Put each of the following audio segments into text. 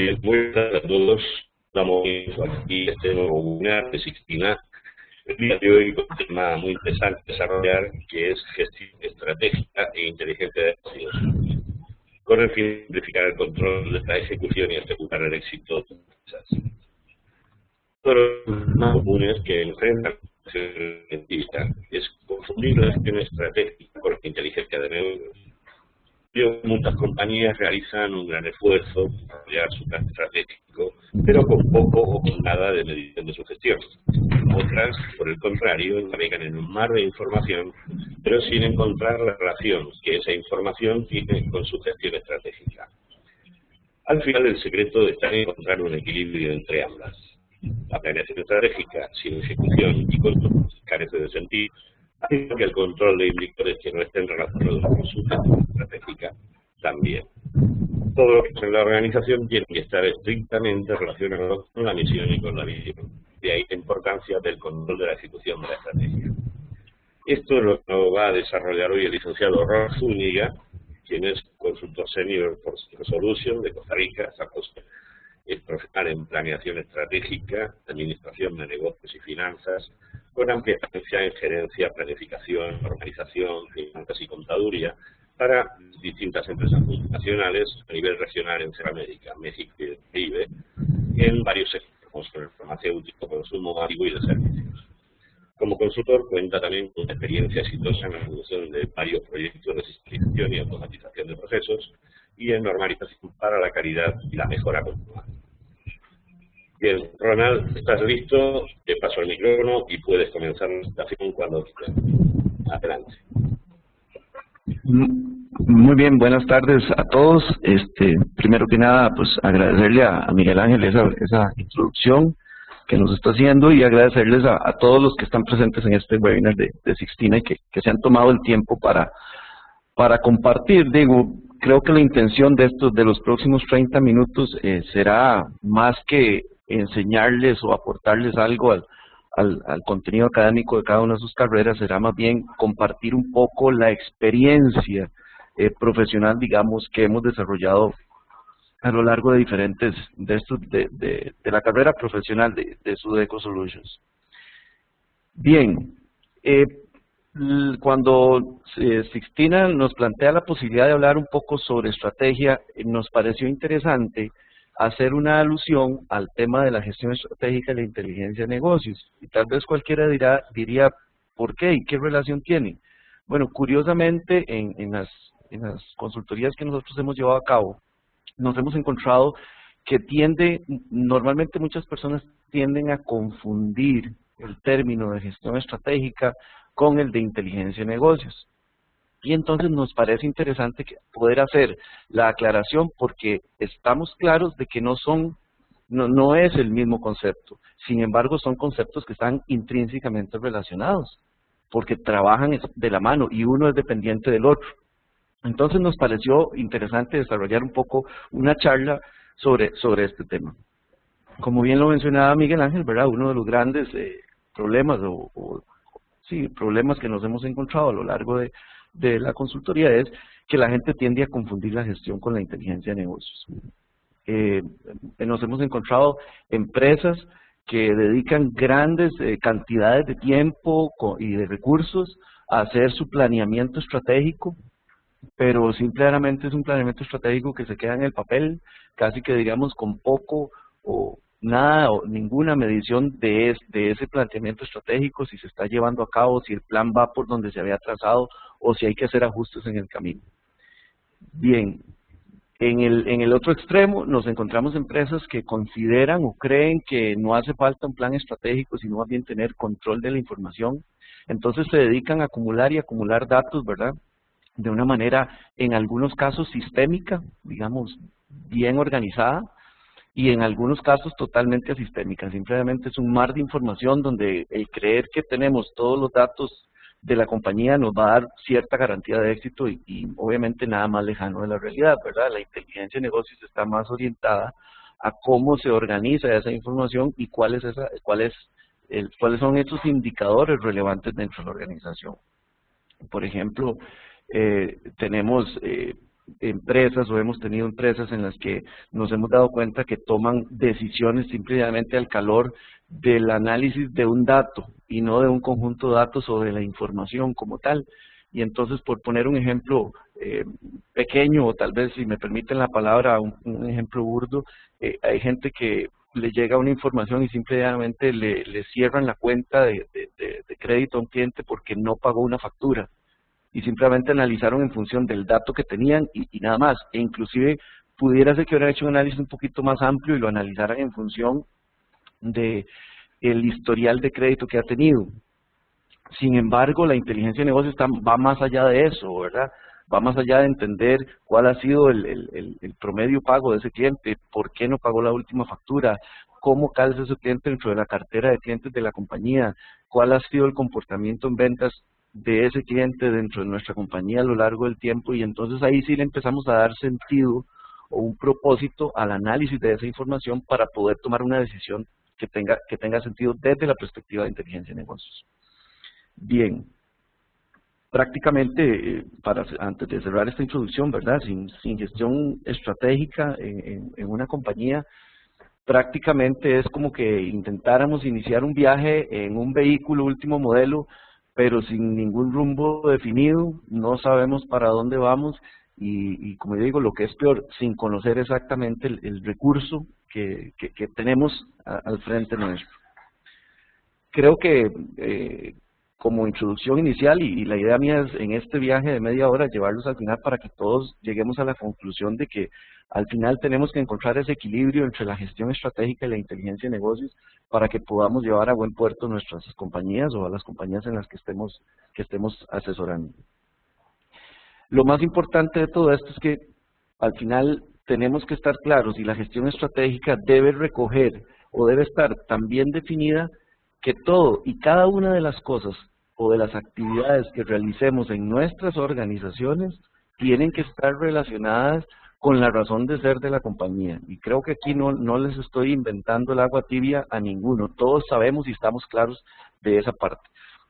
Bien, muy buenas a todos. Estamos aquí este nuevo webinar de Sixtina. El día de hoy con un tema muy interesante a desarrollar, que es gestión estratégica e inteligencia de negocios, con el fin de simplificar el control de la ejecución y asegurar el éxito de las empresas. Uno de los más comunes que enfrentan la gestión científica es confundir la gestión estratégica con la inteligencia de negocios. Muchas compañías realizan un gran esfuerzo para desarrollar su plan estratégico, pero con poco o con nada de medición de su gestión. Otras, por el contrario, navegan en un mar de información, pero sin encontrar la relación que esa información tiene con su gestión estratégica. Al final, el secreto está en encontrar un equilibrio entre ambas. La planeación estratégica sin ejecución y control carece de sentido, haciendo que el control de indicadores que no estén relacionados con su gestión estratégica también. Todo lo que es en la organización tiene que estar estrictamente relacionado con la misión y con la visión. De ahí la importancia del control de la ejecución de la estrategia. Esto lo va a desarrollar hoy el licenciado Ron Zúñiga, quien es consultor senior por Solution de Costa Rica, San José. Es profesional en planeación estratégica, administración de negocios y finanzas, con amplia experiencia en gerencia, planificación, organización, finanzas y contaduría para distintas empresas multinacionales a nivel regional en Centroamérica, México y el Caribe, en varios sectores, como el farmacéutico, consumo masivo y de servicios. Como consultor cuenta también con una experiencia exitosa en la ejecución de varios proyectos de sistematización y automatización de procesos y en normalización para la calidad y la mejora continua. Bien, Ronald, ¿estás listo? Te paso el micrófono y puedes comenzar la presentación cuando quieras. Adelante. Muy bien, buenas tardes a todos. Primero que nada, pues agradecerle a Miguel Ángel esa introducción que nos está haciendo y agradecerles a todos los que están presentes en este webinar de Sixtina y que se han tomado el tiempo para compartir. Digo, creo que la intención de los próximos 30 minutos será más que enseñarles o aportarles algo al contenido académico de cada una de sus carreras, será más bien compartir un poco la experiencia profesional, digamos, que hemos desarrollado a lo largo de diferentes de la carrera profesional de Sudeco Solutions. Bien, cuando Sixtina nos plantea la posibilidad de hablar un poco sobre estrategia, nos pareció interesante hacer una alusión al tema de la gestión estratégica y la inteligencia de negocios. Y tal vez cualquiera diría, ¿por qué? ¿Y qué relación tiene? Bueno, curiosamente, en las consultorías que nosotros hemos llevado a cabo, nos hemos encontrado que normalmente muchas personas tienden a confundir el término de gestión estratégica con el de inteligencia de negocios. Y entonces nos parece interesante poder hacer la aclaración porque estamos claros de que no es el mismo concepto. Sin embargo, son conceptos que están intrínsecamente relacionados porque trabajan de la mano y uno es dependiente del otro. Entonces nos pareció interesante desarrollar un poco una charla sobre este Como bien lo mencionaba Miguel Ángel, ¿verdad? Uno de los grandes problemas problemas que nos hemos encontrado a lo largo de la consultoría es que la gente tiende a confundir la gestión con la inteligencia de negocios. Nos hemos encontrado empresas que dedican grandes cantidades de tiempo y de recursos a hacer su planeamiento estratégico, pero simplemente es un planeamiento estratégico que se queda en el papel, casi que digamos con poco o nada o ninguna medición de ese planteamiento estratégico, si se está llevando a cabo, si el plan va por donde se había trazado o si hay que hacer ajustes en el camino. Bien, en el otro extremo nos encontramos empresas que consideran o creen que no hace falta un plan estratégico, sino más bien tener control de la información. Entonces se dedican a acumular y acumular datos, ¿verdad? De una manera, en algunos casos sistémica, digamos, bien organizada, y en algunos casos totalmente asistémica. Simplemente es un mar de información donde el creer que tenemos todos los datos de la compañía nos va a dar cierta garantía de éxito y obviamente nada más lejano de la realidad, ¿verdad? La inteligencia de negocios está más orientada a cómo se organiza esa información y cuáles son esos indicadores relevantes dentro de la organización. Por ejemplo, tenemos empresas o hemos tenido empresas en las que nos hemos dado cuenta que toman decisiones simplemente al calor del análisis de un dato y no de un conjunto de datos o de la información como tal. Y entonces, por poner un ejemplo pequeño, o tal vez, si me permiten la palabra, un ejemplo burdo, hay gente que le llega una información y simplemente le cierran la cuenta de crédito a un cliente porque no pagó una factura. Y simplemente analizaron en función del dato que tenían y nada más. E inclusive pudiera ser que hubieran hecho un análisis un poquito más amplio y lo analizaran en función de el historial de crédito que ha tenido. Sin embargo, la inteligencia de negocios va más allá de eso, ¿verdad? Va más allá de entender cuál ha sido el promedio pago de ese cliente, por qué no pagó la última factura, cómo calza ese cliente dentro de la cartera de clientes de la compañía, cuál ha sido el comportamiento en ventas de ese cliente dentro de nuestra compañía a lo largo del tiempo, y entonces ahí sí le empezamos a dar sentido o un propósito al análisis de esa información para poder tomar una decisión que tenga sentido desde la perspectiva de inteligencia de negocios. Bien, prácticamente, antes de cerrar esta introducción, ¿verdad? Sin gestión estratégica en una compañía, prácticamente es como que intentáramos iniciar un viaje en un vehículo último modelo, pero sin ningún rumbo definido, no sabemos para dónde vamos y como yo digo, lo que es peor, sin conocer exactamente el recurso que tenemos al frente nuestro. Creo que como introducción inicial, y la idea mía es en este viaje de media hora llevarlos al final para que todos lleguemos a la conclusión de que al final tenemos que encontrar ese equilibrio entre la gestión estratégica y la inteligencia de negocios para que podamos llevar a buen puerto nuestras compañías o a las compañías en las que estemos asesorando. Lo más importante de todo esto es que al final tenemos que estar claros y la gestión estratégica debe recoger o debe estar tan bien definida que todo y cada una de las cosas o de las actividades que realicemos en nuestras organizaciones tienen que estar relacionadas con la razón de ser de la compañía. Y creo que aquí no les estoy inventando el agua tibia a ninguno. Todos sabemos y estamos claros de esa parte.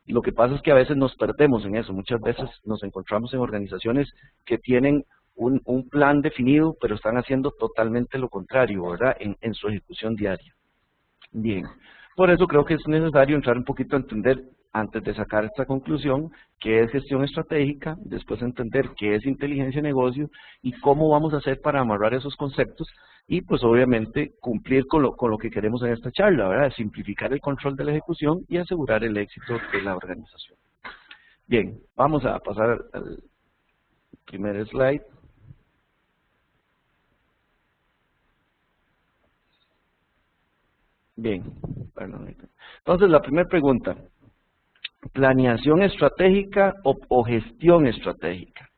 Y lo que pasa es que a veces nos perdemos en eso. Muchas veces nos encontramos en organizaciones que tienen un plan definido, pero están haciendo totalmente lo contrario, ¿verdad? En su ejecución diaria. Bien. Por eso creo que es necesario entrar un poquito a entender, antes de sacar esta conclusión, qué es gestión estratégica, después entender qué es inteligencia de negocio y cómo vamos a hacer para amarrar esos conceptos y pues obviamente cumplir con lo que queremos en esta charla, ¿verdad? Simplificar el control de la ejecución y asegurar el éxito de la organización. Bien, vamos a pasar al primer slide. Bien, perdón. Entonces la primera pregunta, ¿planeación estratégica o gestión estratégica?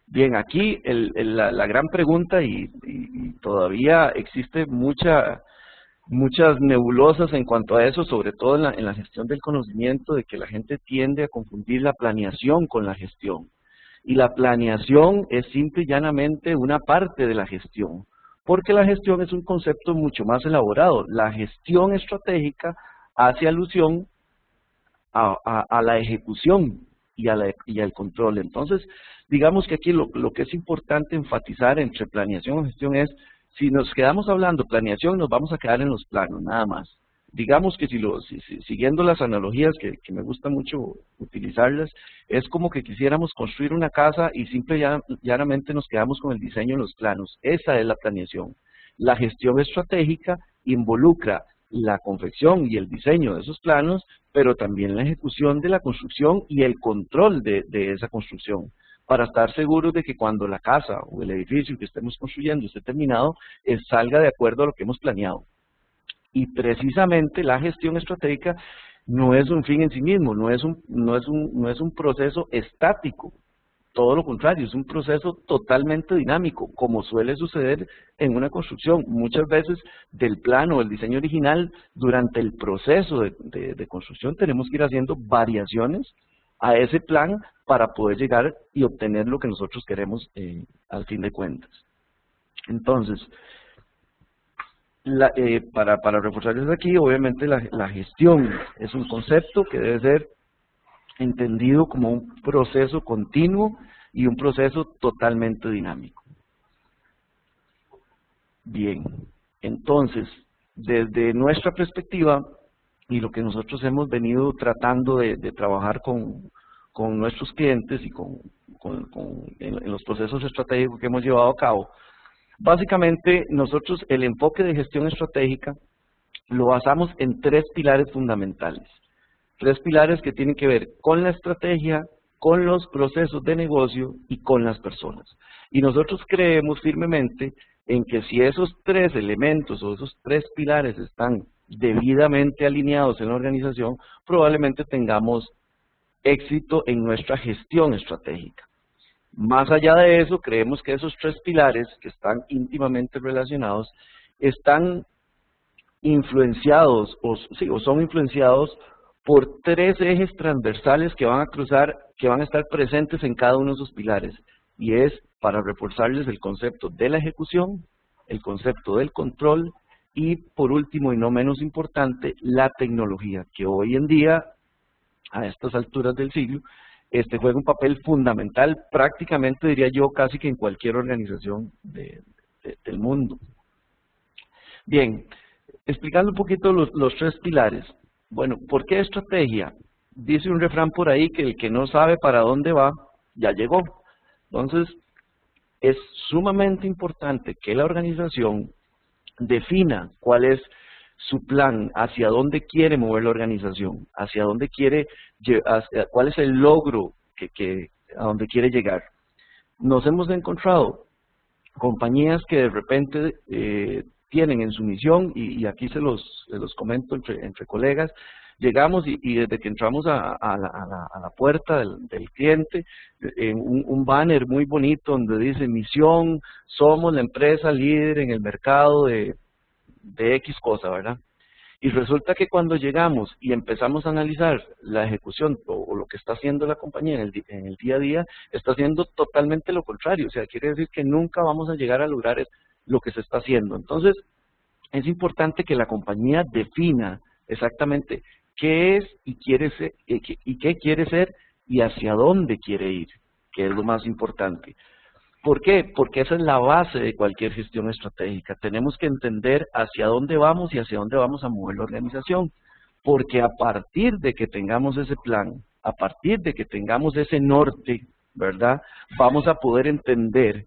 Bien, aquí la gran pregunta y todavía existe muchas nebulosas en cuanto a eso, sobre todo en la gestión del conocimiento, de que la gente tiende a confundir la planeación con la gestión. Y la planeación es simple y llanamente una parte de la gestión, porque la gestión es un concepto mucho más elaborado. La gestión estratégica hace alusión a la ejecución y al control. Entonces, digamos que aquí lo que es importante enfatizar entre planeación y gestión es, si nos quedamos hablando planeación, nos vamos a quedar en los planos, nada más. Digamos que siguiendo las analogías que me gusta mucho utilizarlas, es como que quisiéramos construir una casa y simple y llanamente nos quedamos con el diseño en los planos. Esa es la planeación. La gestión estratégica involucra la confección y el diseño de esos planos, pero también la ejecución de la construcción y el control de esa construcción, para estar seguros de que cuando la casa o el edificio que estemos construyendo esté terminado, salga de acuerdo a lo que hemos planeado. Y precisamente la gestión estratégica no es un fin en sí mismo, no es un proceso estático. Todo lo contrario, es un proceso totalmente dinámico, como suele suceder en una construcción. Muchas veces del plano o el diseño original, durante el proceso de construcción tenemos que ir haciendo variaciones a ese plan para poder llegar y obtener lo que nosotros queremos al fin de cuentas. Entonces, para reforzarles aquí, obviamente la gestión es un concepto que debe ser entendido como un proceso continuo y un proceso totalmente dinámico. Bien, entonces, desde nuestra perspectiva y lo que nosotros hemos venido tratando de trabajar con nuestros clientes y en los procesos estratégicos que hemos llevado a cabo, básicamente nosotros el enfoque de gestión estratégica lo basamos en 3 pilares fundamentales. 3 pilares que tienen que ver con la estrategia, con los procesos de negocio y con las personas. Y nosotros creemos firmemente en que si esos 3 elementos o esos 3 pilares están debidamente alineados en la organización, probablemente tengamos éxito en nuestra gestión estratégica. Más allá de eso, creemos que esos 3 pilares, que están íntimamente relacionados, están influenciados o son influenciados por 3 ejes transversales que van a cruzar, que van a estar presentes en cada uno de esos pilares, y es para reforzarles el concepto de la ejecución, el concepto del control y, por último y no menos importante, la tecnología, que hoy en día, a estas alturas del siglo, juega un papel fundamental, prácticamente diría yo casi que en cualquier organización del mundo. Bien, explicando un poquito los 3 pilares. Bueno, ¿por qué estrategia? Dice un refrán por ahí que el que no sabe para dónde va, ya llegó. Entonces, es sumamente importante que la organización defina cuál es su plan, hacia dónde quiere mover la organización, hacia dónde quiere, cuál es el logro a donde quiere llegar. Nos hemos encontrado compañías que de repente tienen en su misión, y aquí se los comento entre colegas, llegamos y desde que entramos a la puerta del cliente, un banner muy bonito donde dice misión, somos la empresa líder en el mercado de X cosa, ¿verdad? Y resulta que cuando llegamos y empezamos a analizar la ejecución o lo que está haciendo la compañía en el día a día, está haciendo totalmente lo contrario. O sea, quiere decir que nunca vamos a llegar a lograr lo que se está haciendo. Entonces, es importante que la compañía defina exactamente qué es y qué quiere ser y hacia dónde quiere ir, que es lo más importante. ¿Por qué? Porque esa es la base de cualquier gestión estratégica. Tenemos que entender hacia dónde vamos y hacia dónde vamos a mover la organización. Porque a partir de que tengamos ese plan, a partir de que tengamos ese norte, ¿verdad? Vamos a poder entender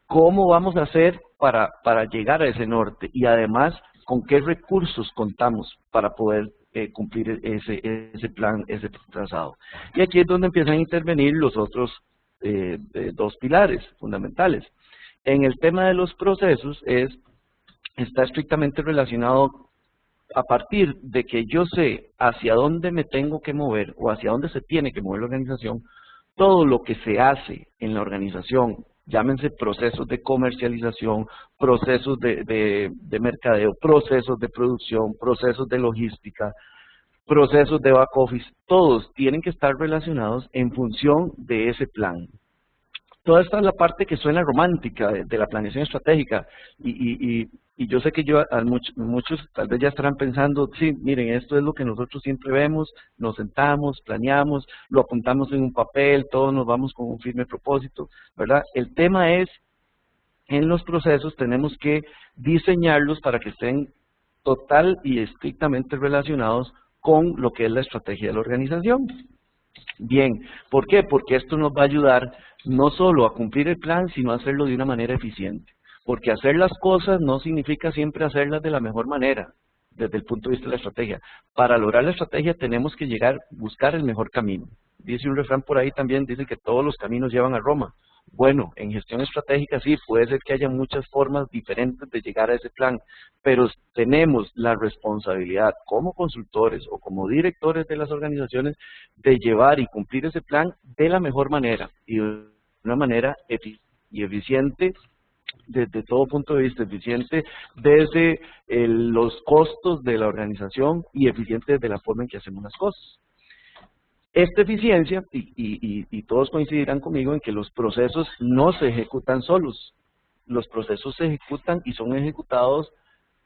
cómo vamos a hacer para llegar a ese norte y además con qué recursos contamos para poder cumplir ese plan, ese trazado. Y aquí es donde empiezan a intervenir los otros 2 pilares fundamentales. En el tema de los procesos está estrictamente relacionado a partir de que yo sé hacia dónde me tengo que mover o hacia dónde se tiene que mover la organización, todo lo que se hace en la organización, llámense procesos de comercialización, procesos de mercadeo, procesos de producción, procesos de logística, procesos de back office, todos tienen que estar relacionados en función de ese plan. Toda esta es la parte que suena romántica de la planeación estratégica y yo sé que muchos tal vez ya estarán pensando, sí, miren, esto es lo que nosotros siempre vemos, nos sentamos, planeamos, lo apuntamos en un papel, todos nos vamos con un firme propósito, ¿verdad? El tema es, en los procesos tenemos que diseñarlos para que estén total y estrictamente relacionados con lo que es la estrategia de la organización. Bien, ¿por qué? Porque esto nos va a ayudar no solo a cumplir el plan, sino a hacerlo de una manera eficiente. Porque hacer las cosas no significa siempre hacerlas de la mejor manera, desde el punto de vista de la estrategia. Para lograr la estrategia tenemos que buscar el mejor camino. Dice un refrán por ahí también, dice que todos los caminos llevan a Roma. Bueno, en gestión estratégica sí, puede ser que haya muchas formas diferentes de llegar a ese plan, pero tenemos la responsabilidad como consultores o como directores de las organizaciones de llevar y cumplir ese plan de la mejor manera y de una manera eficiente desde todo punto de vista, eficiente desde los costos de la organización y eficiente desde la forma en que hacemos las cosas. Esta eficiencia, y todos coincidirán conmigo en que los procesos no se ejecutan solos. Los procesos se ejecutan y son ejecutados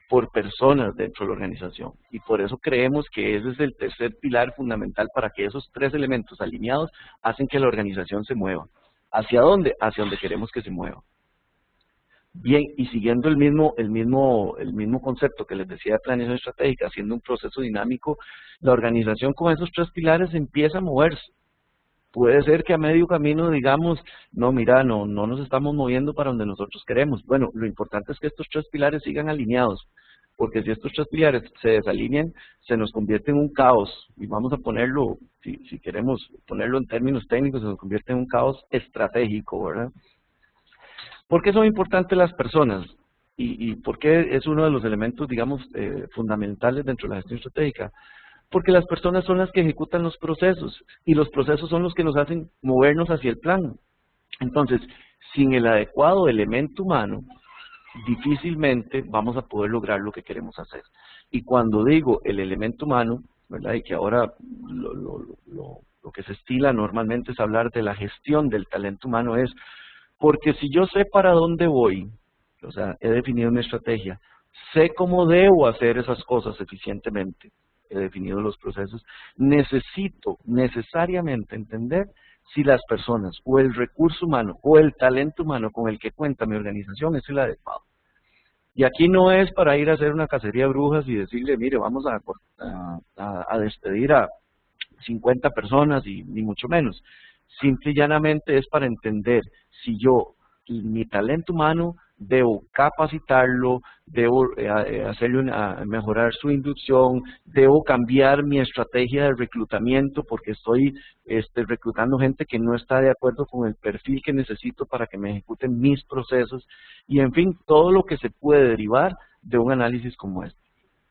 por personas dentro de la organización. Y por eso creemos que ese es el tercer pilar fundamental para que esos 3 elementos alineados hacen que la organización se mueva. ¿Hacia dónde? Hacia donde queremos que se mueva. Bien, y siguiendo el mismo concepto que les decía de planeación estratégica, haciendo un proceso dinámico, la organización con esos 3 pilares empieza a moverse. Puede ser que a medio camino digamos, no, mira, no nos estamos moviendo para donde nosotros queremos. Bueno, lo importante es que estos 3 pilares sigan alineados, porque si estos 3 pilares se desalinean, se nos convierte en un caos, y vamos a ponerlo, si queremos ponerlo en términos técnicos, se nos convierte en un caos estratégico, ¿verdad? ¿Por qué son importantes las personas? ¿Y por qué es uno de los elementos, digamos, fundamentales dentro de la gestión estratégica? Porque las personas son las que ejecutan los procesos, y los procesos son los que nos hacen movernos hacia el plan. Entonces, sin el adecuado elemento humano, difícilmente vamos a poder lograr lo que queremos hacer. Y cuando digo el elemento humano, ¿verdad? Y que ahora lo que se estila normalmente es hablar de la gestión del talento humano, es porque si yo sé para dónde voy, o sea, he definido mi estrategia, sé cómo debo hacer esas cosas eficientemente, he definido los procesos, necesito necesariamente entender si las personas o el recurso humano o el talento humano con el que cuenta mi organización es el adecuado. Y aquí no es para ir a hacer una cacería de brujas y decirle, mire, vamos a despedir a 50 personas y ni mucho menos. Simple y llanamente es para entender si yo, mi talento humano, debo capacitarlo, debo hacerle mejorar su inducción, debo cambiar mi estrategia de reclutamiento porque estoy reclutando gente que no está de acuerdo con el perfil que necesito para que me ejecuten mis procesos, y en fin, todo lo que se puede derivar de un análisis como este.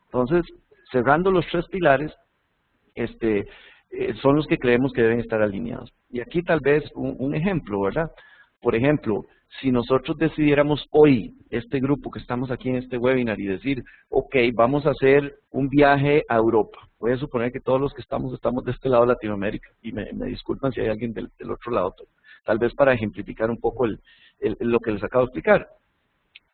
Entonces, cerrando los 3 pilares, son los que creemos que deben estar alineados. Y aquí tal vez un ejemplo, ¿verdad? Por ejemplo, si nosotros decidiéramos hoy, este grupo que estamos aquí en este webinar, y decir, ok, vamos a hacer un viaje a Europa. Voy a suponer que todos los que estamos de este lado de Latinoamérica, y me disculpan si hay alguien del otro lado, tal vez para ejemplificar un poco lo que les acabo de explicar.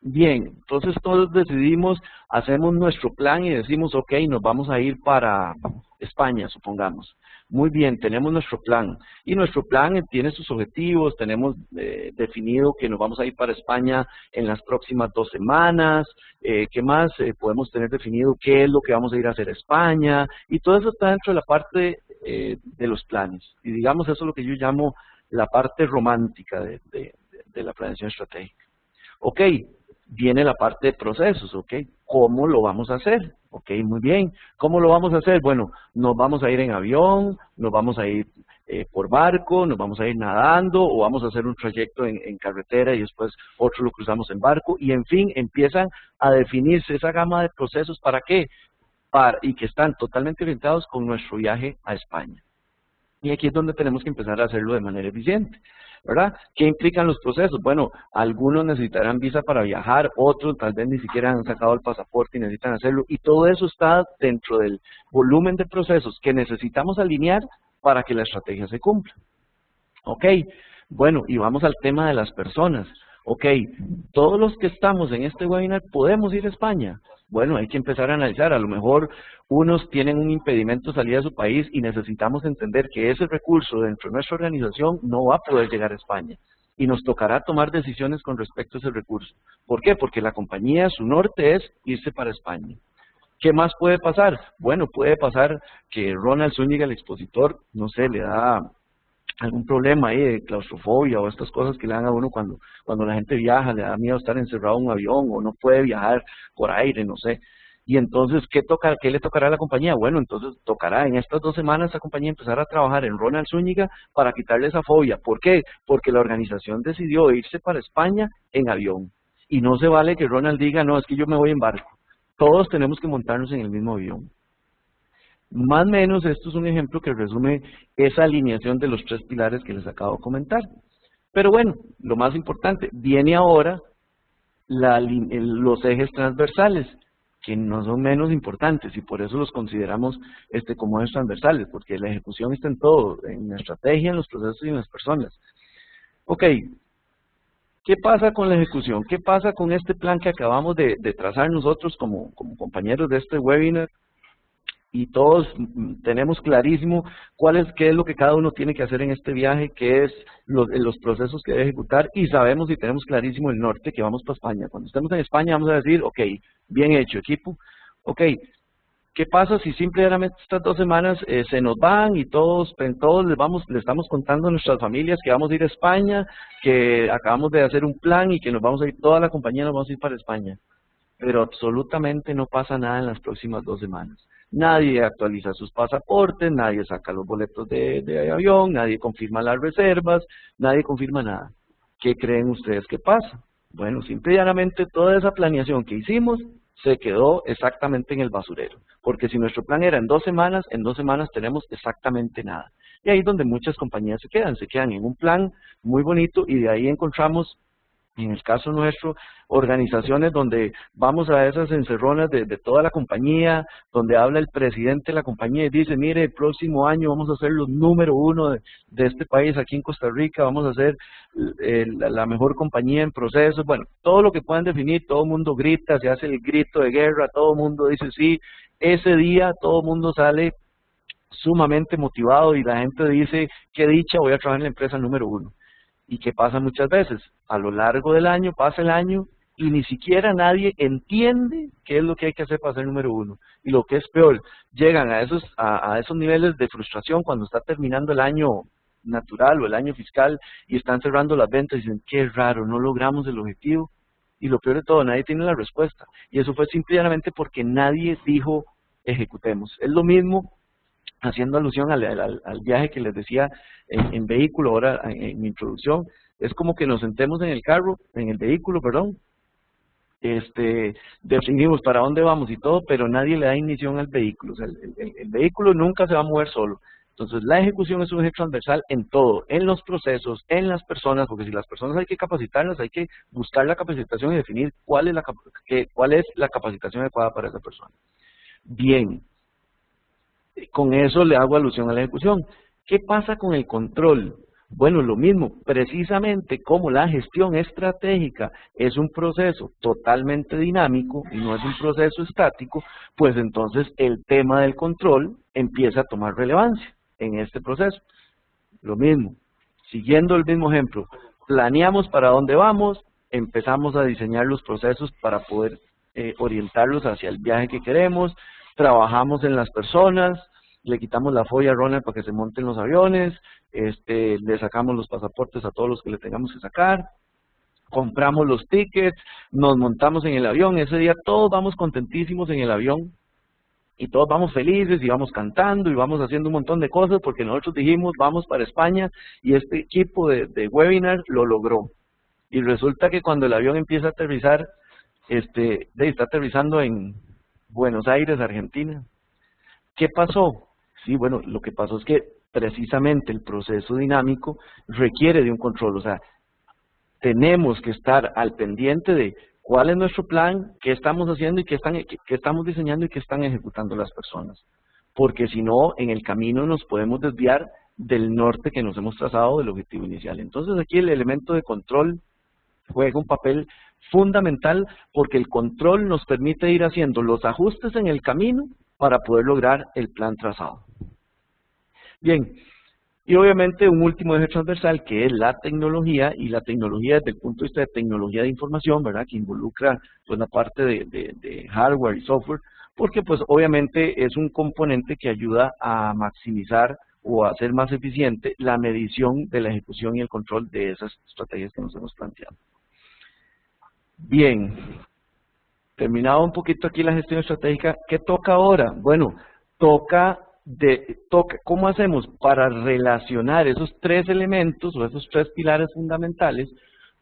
Bien, entonces todos decidimos, hacemos nuestro plan y decimos, ok, nos vamos a ir para España, supongamos. Muy bien, tenemos nuestro plan, y nuestro plan tiene sus objetivos, tenemos definido que nos vamos a ir para España en las próximas 2 semanas, ¿qué más? Podemos tener definido qué es lo que vamos a ir a hacer a España, y todo eso está dentro de la parte de los planes, y digamos eso es lo que yo llamo la parte romántica de la planeación estratégica. Ok, viene la parte de procesos, ok, ¿cómo lo vamos a hacer? Ok, muy bien, ¿cómo lo vamos a hacer? Bueno, nos vamos a ir en avión, nos vamos a ir por barco, nos vamos a ir nadando, o vamos a hacer un trayecto en carretera y después otro lo cruzamos en barco, y en fin, empiezan a definirse esa gama de procesos. ¿Para qué? Y que están totalmente orientados con nuestro viaje a España. Y aquí es donde tenemos que empezar a hacerlo de manera eficiente, ¿verdad? ¿Qué implican los procesos? Bueno, algunos necesitarán visa para viajar, otros tal vez ni siquiera han sacado el pasaporte y necesitan hacerlo, y todo eso está dentro del volumen de procesos que necesitamos alinear para que la estrategia se cumpla. Ok, bueno, y vamos al tema de las personas. Ok, todos los que estamos en este webinar podemos ir a España. Bueno, hay que empezar a analizar, a lo mejor unos tienen un impedimento de salir a su país y necesitamos entender que ese recurso dentro de nuestra organización no va a poder llegar a España, y nos tocará tomar decisiones con respecto a ese recurso. ¿Por qué? Porque la compañía, su norte es irse para España. ¿Qué más puede pasar? Bueno, puede pasar que Ronald Zúñiga, el expositor, no sé, le da algún problema ahí de claustrofobia o estas cosas que le dan a uno cuando la gente viaja, le da miedo estar encerrado en un avión o no puede viajar por aire, no sé. Y entonces, ¿qué le tocará a la compañía? Bueno, entonces tocará en estas 2 semanas a la compañía empezar a trabajar en Ronald Zúñiga para quitarle esa fobia. ¿Por qué? Porque la organización decidió irse para España en avión. Y no se vale que Ronald diga, no, es que yo me voy en barco. Todos tenemos que montarnos en el mismo avión. Más o menos, esto es un ejemplo que resume esa alineación de los 3 pilares que les acabo de comentar. Pero bueno, lo más importante, viene ahora los ejes transversales, que no son menos importantes, y por eso los consideramos como ejes transversales, porque la ejecución está en todo, en la estrategia, en los procesos y en las personas. Ok, ¿qué pasa con la ejecución? ¿Qué pasa con este plan que acabamos de trazar nosotros como compañeros de este webinar? y todos tenemos clarísimo qué es lo que cada uno tiene que hacer en este viaje, qué es los procesos que debe ejecutar, y sabemos y tenemos clarísimo el norte, que vamos para España. Cuando estemos en España vamos a decir, ok, bien hecho equipo, ok, ¿qué pasa si simplemente estas 2 semanas se nos van y todos le estamos contando a nuestras familias que vamos a ir a España, que acabamos de hacer un plan y que nos vamos a ir, toda la compañía nos vamos a ir para España? Pero absolutamente no pasa nada en las próximas 2 semanas. Nadie actualiza sus pasaportes, nadie saca los boletos de avión, nadie confirma las reservas, nadie confirma nada. ¿Qué creen ustedes que pasa? Bueno, simple y llanamente toda esa planeación que hicimos se quedó exactamente en el basurero. Porque si nuestro plan era en 2 semanas, en 2 semanas tenemos exactamente nada. Y ahí es donde muchas compañías se quedan en un plan muy bonito, y de ahí encontramos, en el caso nuestro, organizaciones donde vamos a esas encerronas de toda la compañía, donde habla el presidente de la compañía y dice, mire, el próximo año vamos a ser los número 1 de este país aquí en Costa Rica, vamos a ser la mejor compañía en procesos. Bueno, todo lo que puedan definir, todo el mundo grita, se hace el grito de guerra, todo el mundo dice sí. Ese día todo el mundo sale sumamente motivado y la gente dice, qué dicha, voy a trabajar en la empresa número 1. ¿Y qué pasa muchas veces? A lo largo del año, pasa el año y ni siquiera nadie entiende qué es lo que hay que hacer para ser número 1. Y lo que es peor, llegan a esos niveles de frustración cuando está terminando el año natural o el año fiscal y están cerrando las ventas y dicen, qué raro, no logramos el objetivo. Y lo peor de todo, nadie tiene la respuesta. Y eso fue simplemente porque nadie dijo, ejecutemos. Es lo mismo, haciendo alusión al viaje que les decía en vehículo ahora en mi introducción, es como que nos sentemos en el vehículo, definimos para dónde vamos y todo, pero nadie le da ignición al vehículo. O sea, el vehículo nunca se va a mover solo. Entonces la ejecución es un eje transversal en todo, en los procesos, en las personas, porque si las personas hay que capacitarlas, hay que buscar la capacitación y definir cuál es la capacitación adecuada para esa persona. Bien. Con eso le hago alusión a la ejecución. ¿Qué pasa con el control? Bueno, lo mismo, precisamente como la gestión estratégica es un proceso totalmente dinámico y no es un proceso estático, pues entonces el tema del control empieza a tomar relevancia en este proceso. Lo mismo, siguiendo el mismo ejemplo, planeamos para dónde vamos, empezamos a diseñar los procesos para poder orientarlos hacia el viaje que queremos, trabajamos en las personas, le quitamos la folla a Ronald para que se monten los aviones, le sacamos los pasaportes a todos los que le tengamos que sacar, compramos los tickets, nos montamos en el avión, ese día todos vamos contentísimos en el avión y todos vamos felices y vamos cantando y vamos haciendo un montón de cosas porque nosotros dijimos vamos para España y este equipo de webinar lo logró. Y resulta que cuando el avión empieza a aterrizar, está aterrizando en Buenos Aires, Argentina. ¿Qué pasó? Sí, bueno, lo que pasó es que precisamente el proceso dinámico requiere de un control, o sea, tenemos que estar al pendiente de cuál es nuestro plan, qué estamos haciendo y qué estamos diseñando y qué están ejecutando las personas. Porque si no, en el camino nos podemos desviar del norte que nos hemos trazado del objetivo inicial. Entonces aquí el elemento de control juega un papel fundamental porque el control nos permite ir haciendo los ajustes en el camino para poder lograr el plan trazado. Bien, y obviamente un último eje transversal que es la tecnología, y la tecnología desde el punto de vista de tecnología de información, ¿verdad? Que involucra pues la parte de hardware y software, porque pues obviamente es un componente que ayuda a maximizar o a hacer más eficiente la medición de la ejecución y el control de esas estrategias que nos hemos planteado. Bien, terminado un poquito aquí la gestión estratégica, ¿qué toca ahora? Bueno, toca ¿cómo hacemos para relacionar esos 3 elementos o esos 3 pilares fundamentales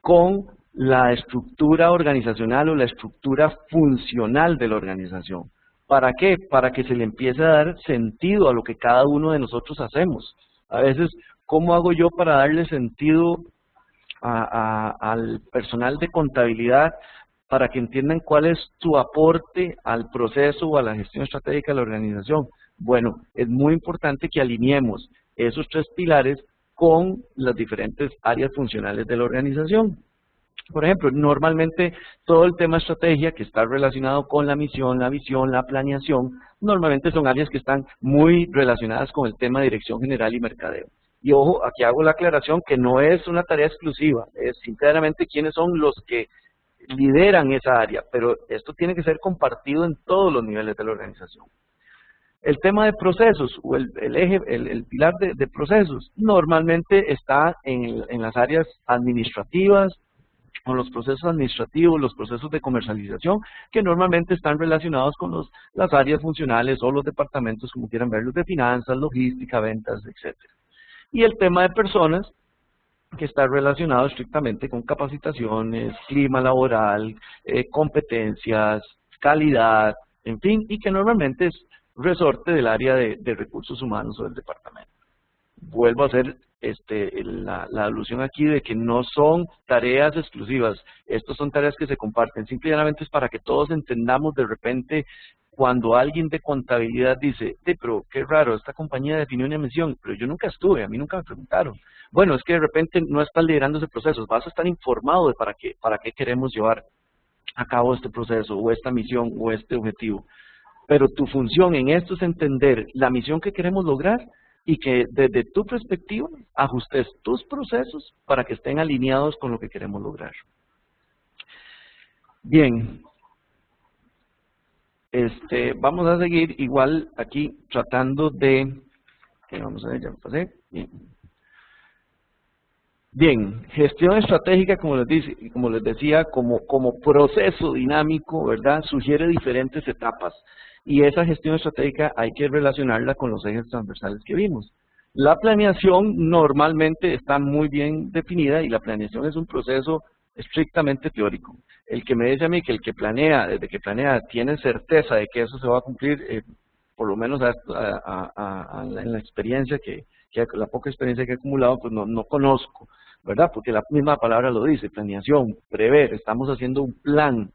con la estructura organizacional o la estructura funcional de la organización? ¿Para qué? Para que se le empiece a dar sentido a lo que cada uno de nosotros hacemos. A veces, ¿cómo hago yo para darle sentido al personal de contabilidad para que entiendan cuál es su aporte al proceso o a la gestión estratégica de la organización? Bueno, es muy importante que alineemos esos 3 pilares con las diferentes áreas funcionales de la organización. Por ejemplo, normalmente todo el tema de estrategia que está relacionado con la misión, la visión, la planeación, normalmente son áreas que están muy relacionadas con el tema de dirección general y mercadeo. Y ojo, aquí hago la aclaración que no es una tarea exclusiva, es sinceramente quiénes son los que lideran esa área, pero esto tiene que ser compartido en todos los niveles de la organización. El tema de procesos, o el pilar de procesos, normalmente está en las áreas administrativas, con los procesos administrativos, los procesos de comercialización, que normalmente están relacionados con las áreas funcionales o los departamentos, como quieran verlos, de finanzas, logística, ventas, etcétera. Y el tema de personas, que está relacionado estrictamente con capacitaciones, clima laboral, competencias, calidad, en fin, y que normalmente es resorte del área de recursos humanos o del departamento. Vuelvo a hacer la alusión aquí de que no son tareas exclusivas, estas son tareas que se comparten, simplemente es para que todos entendamos de repente cuando alguien de contabilidad dice, pero qué raro, esta compañía definió una misión, pero yo nunca estuve, a mí nunca me preguntaron. Bueno, es que de repente no estás liderando ese proceso, vas a estar informado de para qué queremos llevar a cabo este proceso, o esta misión, o este objetivo. Pero tu función en esto es entender la misión que queremos lograr y que desde tu perspectiva ajustes tus procesos para que estén alineados con lo que queremos lograr. Bien, vamos a seguir igual aquí tratando de, vamos a ver, ya me pasé. Bien, gestión estratégica, como les decía, como proceso dinámico, ¿verdad? Sugiere diferentes etapas. Y esa gestión estratégica hay que relacionarla con los ejes transversales que vimos. La planeación normalmente está muy bien definida y la planeación es un proceso estrictamente teórico. El que me dice a mí que el que planea, desde que planea, tiene certeza de que eso se va a cumplir, por lo menos en la experiencia la poca experiencia que he acumulado, pues no conozco, ¿verdad? Porque la misma palabra lo dice, planeación, prever, estamos haciendo un plan.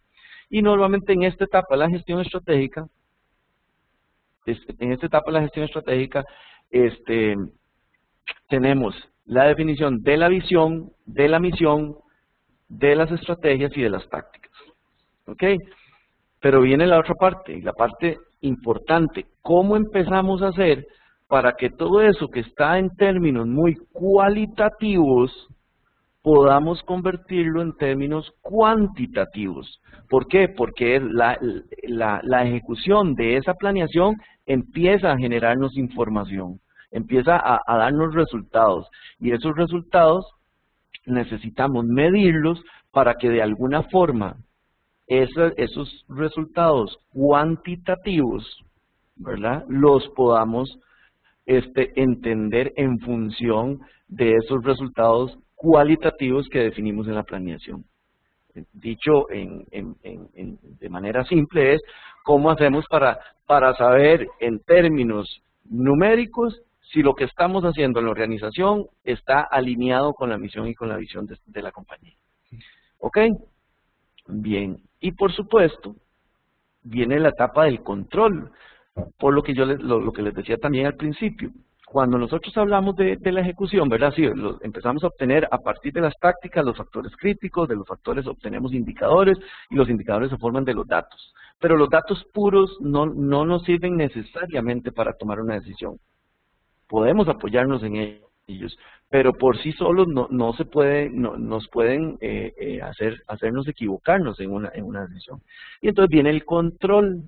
Y normalmente en esta etapa la gestión estratégica, tenemos la definición de la visión, de la misión, de las estrategias y de las tácticas. ¿Ok? Pero viene la otra parte, y la parte importante. ¿Cómo empezamos a hacer para que todo eso que está en términos muy cualitativos podamos convertirlo en términos cuantitativos? ¿Por qué? Porque la ejecución de esa planeación empieza a generarnos información, empieza a darnos resultados, y esos resultados necesitamos medirlos para que de alguna forma esos resultados cuantitativos, ¿verdad?, los podamos entender en función de esos resultados cualitativos que definimos en la planeación. Dicho de manera simple es cómo hacemos para saber en términos numéricos si lo que estamos haciendo en la organización está alineado con la misión y con la visión de la compañía. ¿Ok? Bien. Y por supuesto, viene la etapa del control, por lo que lo que les decía también al principio. Cuando nosotros hablamos de la ejecución, ¿verdad? Sí, empezamos a obtener a partir de las tácticas los factores críticos, de los factores obtenemos indicadores y los indicadores se forman de los datos. Pero los datos puros no nos sirven necesariamente para tomar una decisión. Podemos apoyarnos en ellos, pero por sí solos nos pueden hacernos equivocarnos en una decisión. Y entonces viene el control.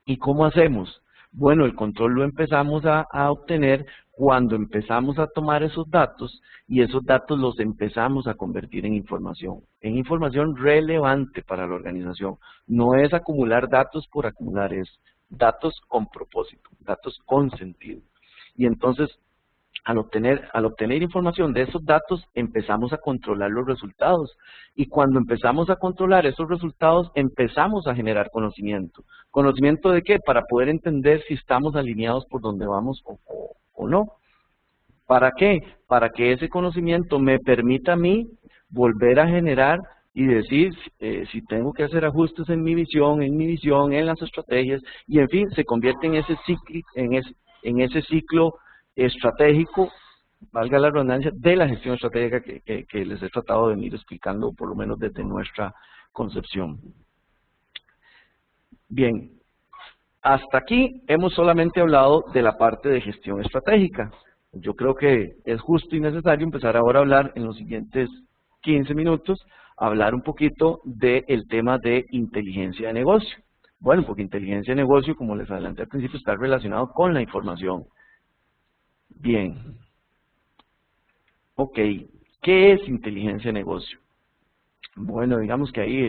¿Y cómo hacemos? Bueno, el control lo empezamos a obtener cuando empezamos a tomar esos datos y esos datos los empezamos a convertir en información relevante para la organización. No es acumular datos por acumular, es datos con propósito, datos con sentido. Y entonces, al obtener información de esos datos, empezamos a controlar los resultados. Y cuando empezamos a controlar esos resultados, empezamos a generar conocimiento. ¿Conocimiento de qué? Para poder entender si estamos alineados por donde vamos o no. ¿Para qué? Para que ese conocimiento me permita a mí volver a generar y decir si tengo que hacer ajustes en mi visión, en las estrategias, y en fin, se convierte en ese ciclo estratégico valga la redundancia, de la gestión estratégica que les he tratado de venir explicando, por lo menos desde nuestra concepción. Bien, hasta aquí hemos solamente hablado de la parte de gestión estratégica. Yo creo que es justo y necesario empezar ahora a hablar en los siguientes 15 minutos, hablar un poquito del tema de inteligencia de negocio. Bueno, porque inteligencia de negocio, como les adelanté al principio, está relacionado con la información. Bien. Ok, ¿qué es inteligencia de negocio? Bueno, digamos que ahí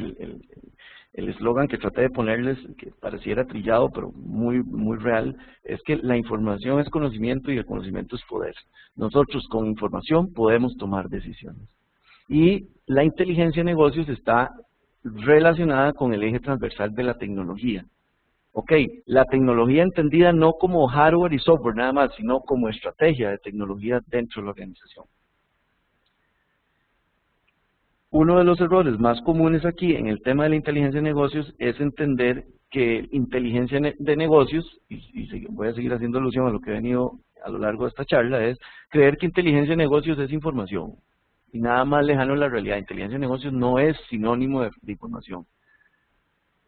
el eslogan que traté de ponerles, que pareciera trillado, pero muy real, es que la información es conocimiento y el conocimiento es poder. Nosotros con información podemos tomar decisiones. Y la inteligencia de negocios está relacionada con el eje transversal de la tecnología. Ok, la tecnología entendida no como hardware y software nada más, sino como estrategia de tecnología dentro de la organización. Uno de los errores más comunes aquí en el tema de la inteligencia de negocios es entender que inteligencia de negocios, y voy a seguir haciendo alusión a lo que he venido a lo largo de esta charla, es creer que inteligencia de negocios es información. Y nada más lejano de la realidad. Inteligencia de negocios no es sinónimo de información.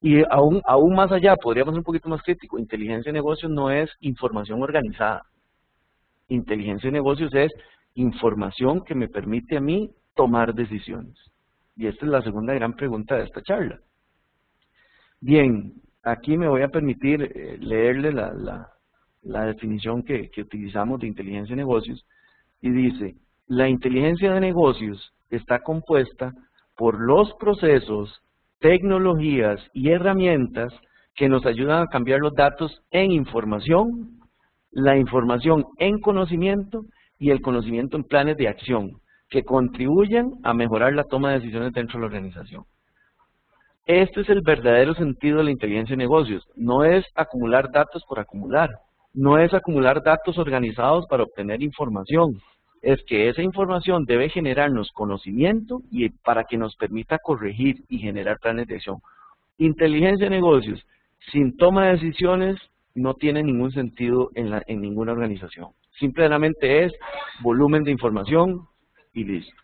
Y aún más allá, podríamos ser un poquito más crítico, inteligencia de negocios no es información organizada. Inteligencia de negocios es información que me permite a mí tomar decisiones. Y esta es la segunda gran pregunta de esta charla. Bien, aquí me voy a permitir leerle la definición que utilizamos de inteligencia de negocios. Y dice, la inteligencia de negocios está compuesta por los procesos, tecnologías y herramientas que nos ayudan a cambiar los datos en información, la información en conocimiento y el conocimiento en planes de acción, que contribuyan a mejorar la toma de decisiones dentro de la organización. Este es el verdadero sentido de la inteligencia de negocios. No es acumular datos por acumular. No es acumular datos organizados para obtener información. Es que esa información debe generarnos conocimiento y para que nos permita corregir y generar planes de acción. Inteligencia de negocios sin toma de decisiones no tiene ningún sentido en ninguna organización. Simplemente es volumen de información y listo.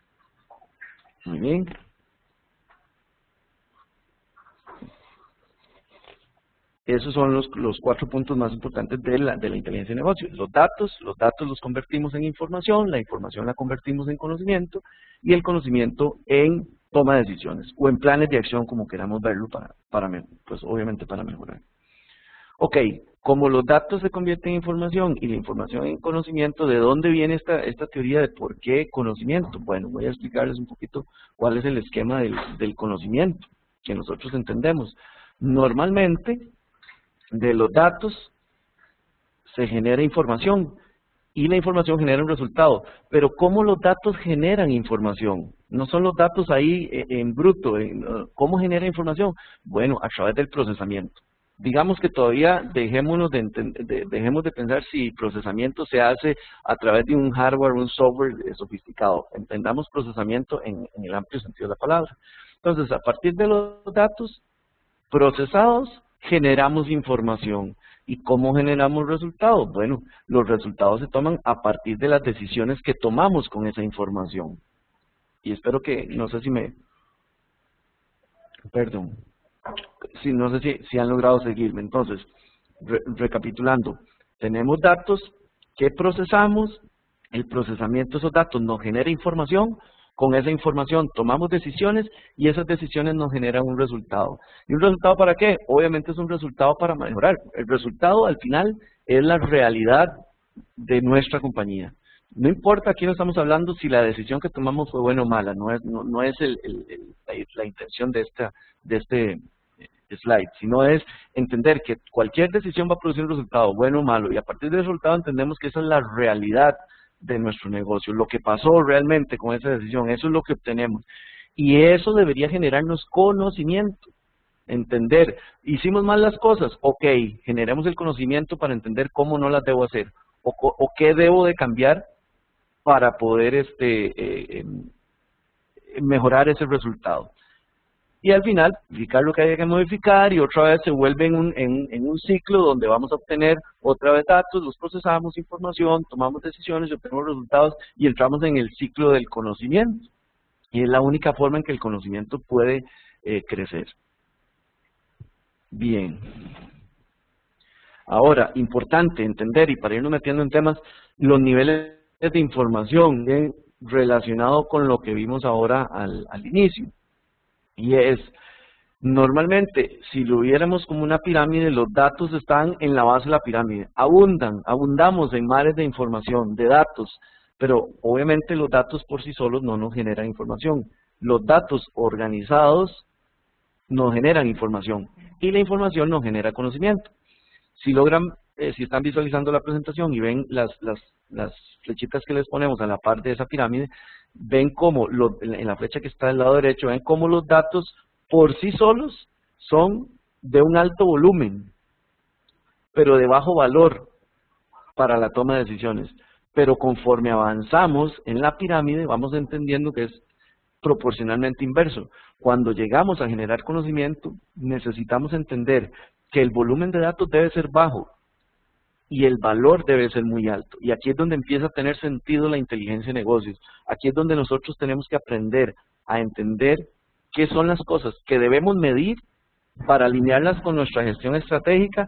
Muy bien. Esos son los 4 puntos más importantes de la inteligencia de negocios. Los datos los convertimos en información, la información la convertimos en conocimiento y el conocimiento en toma de decisiones o en planes de acción como queramos verlo pues obviamente para mejorar. Ok, como los datos se convierten en información y la información en conocimiento, ¿de dónde viene esta teoría de por qué conocimiento? Bueno, voy a explicarles un poquito cuál es el esquema del conocimiento que nosotros entendemos. Normalmente, de los datos se genera información y la información genera un resultado. Pero ¿cómo los datos generan información? No son los datos ahí en bruto. ¿Cómo genera información? Bueno, a través del procesamiento. Digamos que todavía dejemos de pensar si procesamiento se hace a través de un hardware o un software sofisticado. Entendamos procesamiento en el amplio sentido de la palabra. Entonces, a partir de los datos procesados, generamos información. ¿Y cómo generamos resultados? Bueno, los resultados se toman a partir de las decisiones que tomamos con esa información. Y espero que, no sé si no sé si han logrado seguirme. Entonces, recapitulando, tenemos datos que procesamos, el procesamiento de esos datos nos genera información, con esa información tomamos decisiones y esas decisiones nos generan un resultado. ¿Y un resultado para qué? Obviamente es un resultado para mejorar. El resultado al final es la realidad de nuestra compañía. No importa, aquí no estamos hablando si la decisión que tomamos fue buena o mala, no es la intención de este slide, sino es entender que cualquier decisión va a producir un resultado, bueno o malo, y a partir del resultado entendemos que esa es la realidad de nuestro negocio, lo que pasó realmente con esa decisión, eso es lo que obtenemos. Y eso debería generarnos conocimiento, entender, hicimos mal las cosas, ok, generemos el conocimiento para entender cómo no las debo hacer, o qué debo de cambiar para poder mejorar ese resultado. y al final modificar lo que haya que modificar y otra vez se vuelve en un ciclo donde vamos a obtener otra vez datos, los procesamos, información, tomamos decisiones, obtenemos resultados y entramos en el ciclo del conocimiento. Y es la única forma en que el conocimiento puede crecer. Bien. Ahora, importante entender, y para irnos metiendo en temas, los niveles de información bien relacionado con lo que vimos ahora al inicio. Y es, normalmente, si lo viéramos como una pirámide, los datos están en la base de la pirámide. Abundamos en mares de información, de datos, pero obviamente los datos por sí solos no nos generan información. Los datos organizados nos generan información y la información nos genera conocimiento. Si logran, si están visualizando la presentación y ven las flechitas que les ponemos a la par de esa pirámide, ven cómo, en la flecha que está del lado derecho, ven cómo los datos por sí solos son de un alto volumen, pero de bajo valor para la toma de decisiones. Pero conforme avanzamos en la pirámide, vamos entendiendo que es proporcionalmente inverso. Cuando llegamos a generar conocimiento, necesitamos entender que el volumen de datos debe ser bajo y el valor debe ser muy alto. Y aquí es donde empieza a tener sentido la inteligencia de negocios. Aquí es donde nosotros tenemos que aprender a entender qué son las cosas que debemos medir para alinearlas con nuestra gestión estratégica,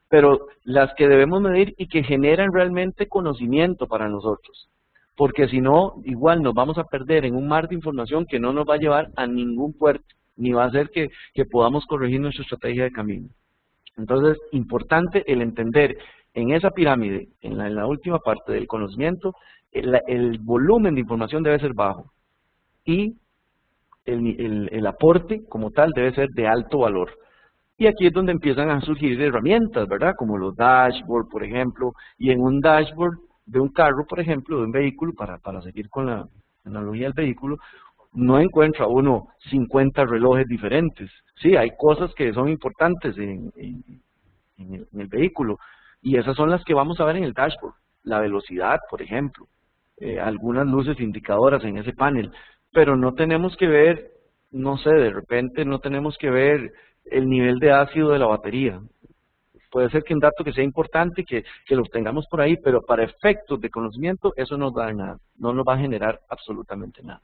pero las que debemos medir y que generan realmente conocimiento para nosotros. Porque si no, igual nos vamos a perder en un mar de información que no nos va a llevar a ningún puerto, ni va a hacer que podamos corregir nuestra estrategia de camino. Entonces, importante el entender en esa pirámide, en la última parte del conocimiento, el volumen de información debe ser bajo y el aporte como tal debe ser de alto valor. Y aquí es donde empiezan a surgir herramientas, ¿verdad? Como los dashboards, por ejemplo, y en un dashboard de un carro, por ejemplo, de un vehículo, para seguir con la analogía del vehículo, no encuentra uno 50 relojes diferentes. Sí, hay cosas que son importantes en el vehículo, y esas son las que vamos a ver en el dashboard. La velocidad, por ejemplo, algunas luces indicadoras en ese panel, pero no tenemos que ver, no sé, de repente no tenemos que ver el nivel de ácido de la batería. Puede ser que un dato que sea importante, que lo tengamos por ahí, pero para efectos de conocimiento eso no da nada, no nos va a generar absolutamente nada.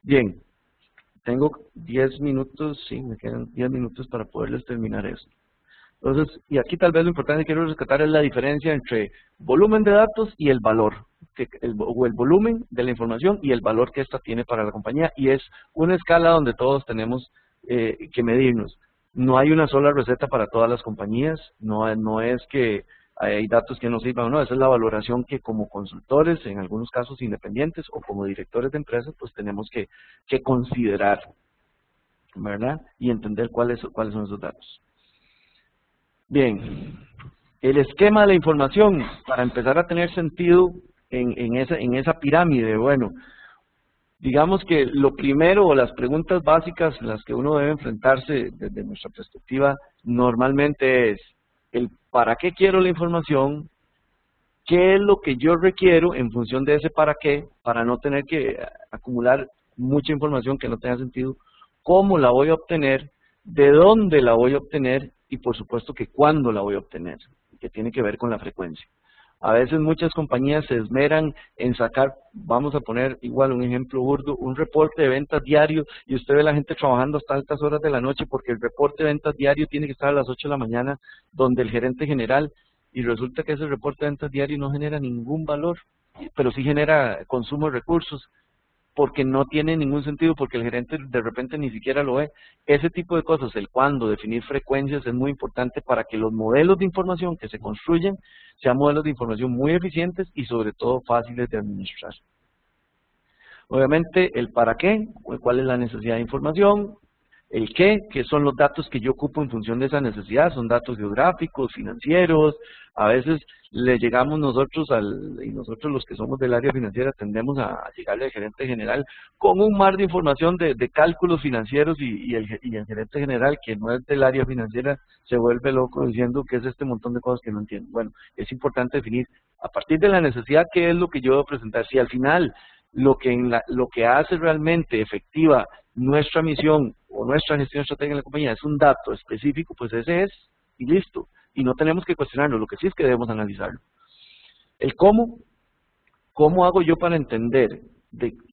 Bien, tengo 10 minutos, sí, me quedan 10 minutos para poderles terminar esto. Entonces, y aquí tal vez lo importante que quiero rescatar es la diferencia entre volumen de datos y el valor, o el volumen de la información y el valor que ésta tiene para la compañía, y es una escala donde todos tenemos que medirnos. No hay una sola receta para todas las compañías, no es que hay datos que no sirvan o no, esa es la valoración que como consultores, en algunos casos independientes o como directores de empresas, pues tenemos que considerar, ¿verdad? Y entender cuáles son esos datos. Bien, el esquema de la información, para empezar a tener sentido en esa pirámide, bueno, digamos que lo primero o las preguntas básicas las que uno debe enfrentarse desde nuestra perspectiva normalmente es el para qué quiero la información, qué es lo que yo requiero en función de ese para qué, para no tener que acumular mucha información que no tenga sentido, cómo la voy a obtener, de dónde la voy a obtener y por supuesto que cuándo la voy a obtener, que tiene que ver con la frecuencia. A veces muchas compañías se esmeran en sacar, vamos a poner igual un ejemplo burdo, un reporte de ventas diario y usted ve a la gente trabajando hasta altas horas de la noche porque el reporte de ventas diario tiene que estar a las 8 de la mañana donde el gerente general, y resulta que ese reporte de ventas diario no genera ningún valor, pero sí genera consumo de recursos, porque no tiene ningún sentido, porque el gerente de repente ni siquiera lo ve. Ese tipo de cosas, el cuándo, definir frecuencias es muy importante para que los modelos de información que se construyen sean modelos de información muy eficientes y sobre todo fáciles de administrar. Obviamente el para qué, cuál es la necesidad de información, el qué, que son los datos que yo ocupo en función de esa necesidad, son datos geográficos, financieros, a veces le llegamos nosotros, y nosotros los que somos del área financiera tendemos a llegarle al gerente general con un mar de información de cálculos financieros y el gerente general que no es del área financiera se vuelve loco diciendo que es este montón de cosas que no entiendo. Bueno, es importante definir a partir de la necesidad qué es lo que yo debo presentar. Si al final lo que hace realmente efectiva nuestra misión o nuestra gestión estratégica en la compañía es un dato específico, pues ese es y listo. Y no tenemos que cuestionarlo, lo que sí es que debemos analizarlo. El cómo hago yo para entender,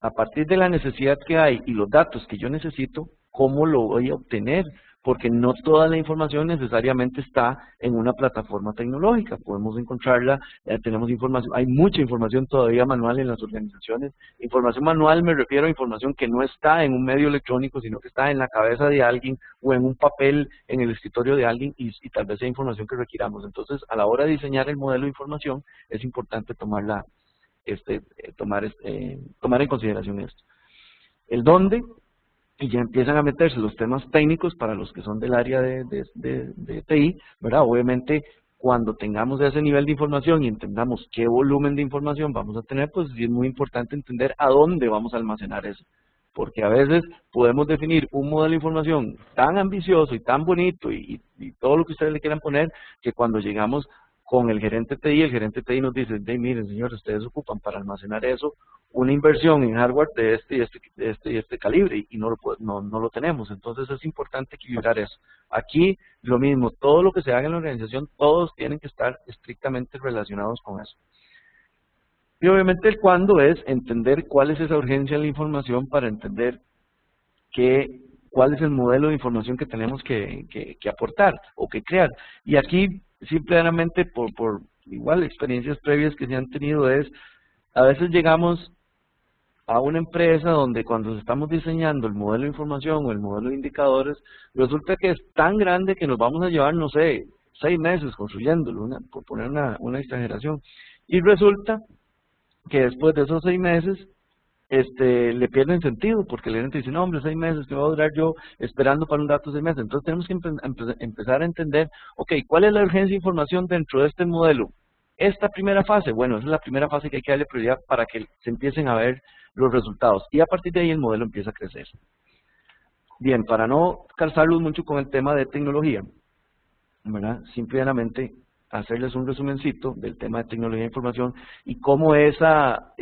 a partir de la necesidad que hay y los datos que yo necesito, cómo lo voy a obtener, porque no toda la información necesariamente está en una plataforma tecnológica, podemos encontrarla, tenemos información, hay mucha información todavía manual en las organizaciones. Información manual me refiero a información que no está en un medio electrónico, sino que está en la cabeza de alguien o en un papel en el escritorio de alguien y tal vez sea información que requiramos. Entonces, a la hora de diseñar el modelo de información, es importante tomar en consideración esto. El dónde, y ya empiezan a meterse los temas técnicos para los que son del área de TI, ¿verdad? Obviamente, cuando tengamos ese nivel de información y entendamos qué volumen de información vamos a tener, pues sí es muy importante entender a dónde vamos a almacenar eso. Porque a veces podemos definir un modelo de información tan ambicioso y tan bonito y todo lo que ustedes le quieran poner, que cuando llegamos con el gerente TI nos dice, miren señores, ustedes ocupan para almacenar eso una inversión en hardware de este calibre y no lo tenemos. Entonces es importante equilibrar eso. Aquí lo mismo, todo lo que se haga en la organización, todos tienen que estar estrictamente relacionados con eso. Y obviamente el cuándo es entender cuál es esa urgencia de la información para entender cuál es el modelo de información que tenemos que aportar o que crear. Y aquí simplemente por igual experiencias previas que se han tenido a veces llegamos a una empresa donde cuando estamos diseñando el modelo de información o el modelo de indicadores, resulta que es tan grande que nos vamos a llevar, no sé, 6 meses construyéndolo, por poner una exageración. Y resulta que después de esos 6 meses, le pierden sentido, porque el gerente dice, no hombre, 6 meses, que voy a durar yo esperando para un dato 6 meses. Entonces tenemos que empezar a entender, ok, ¿cuál es la urgencia de información dentro de este modelo? Esta primera fase, bueno, esa es la primera fase que hay que darle prioridad para que se empiecen a ver los resultados. Y a partir de ahí el modelo empieza a crecer. Bien, para no calzarlos mucho con el tema de tecnología, ¿verdad? Simplemente hacerles un resumencito del tema de tecnología de información y cómo esa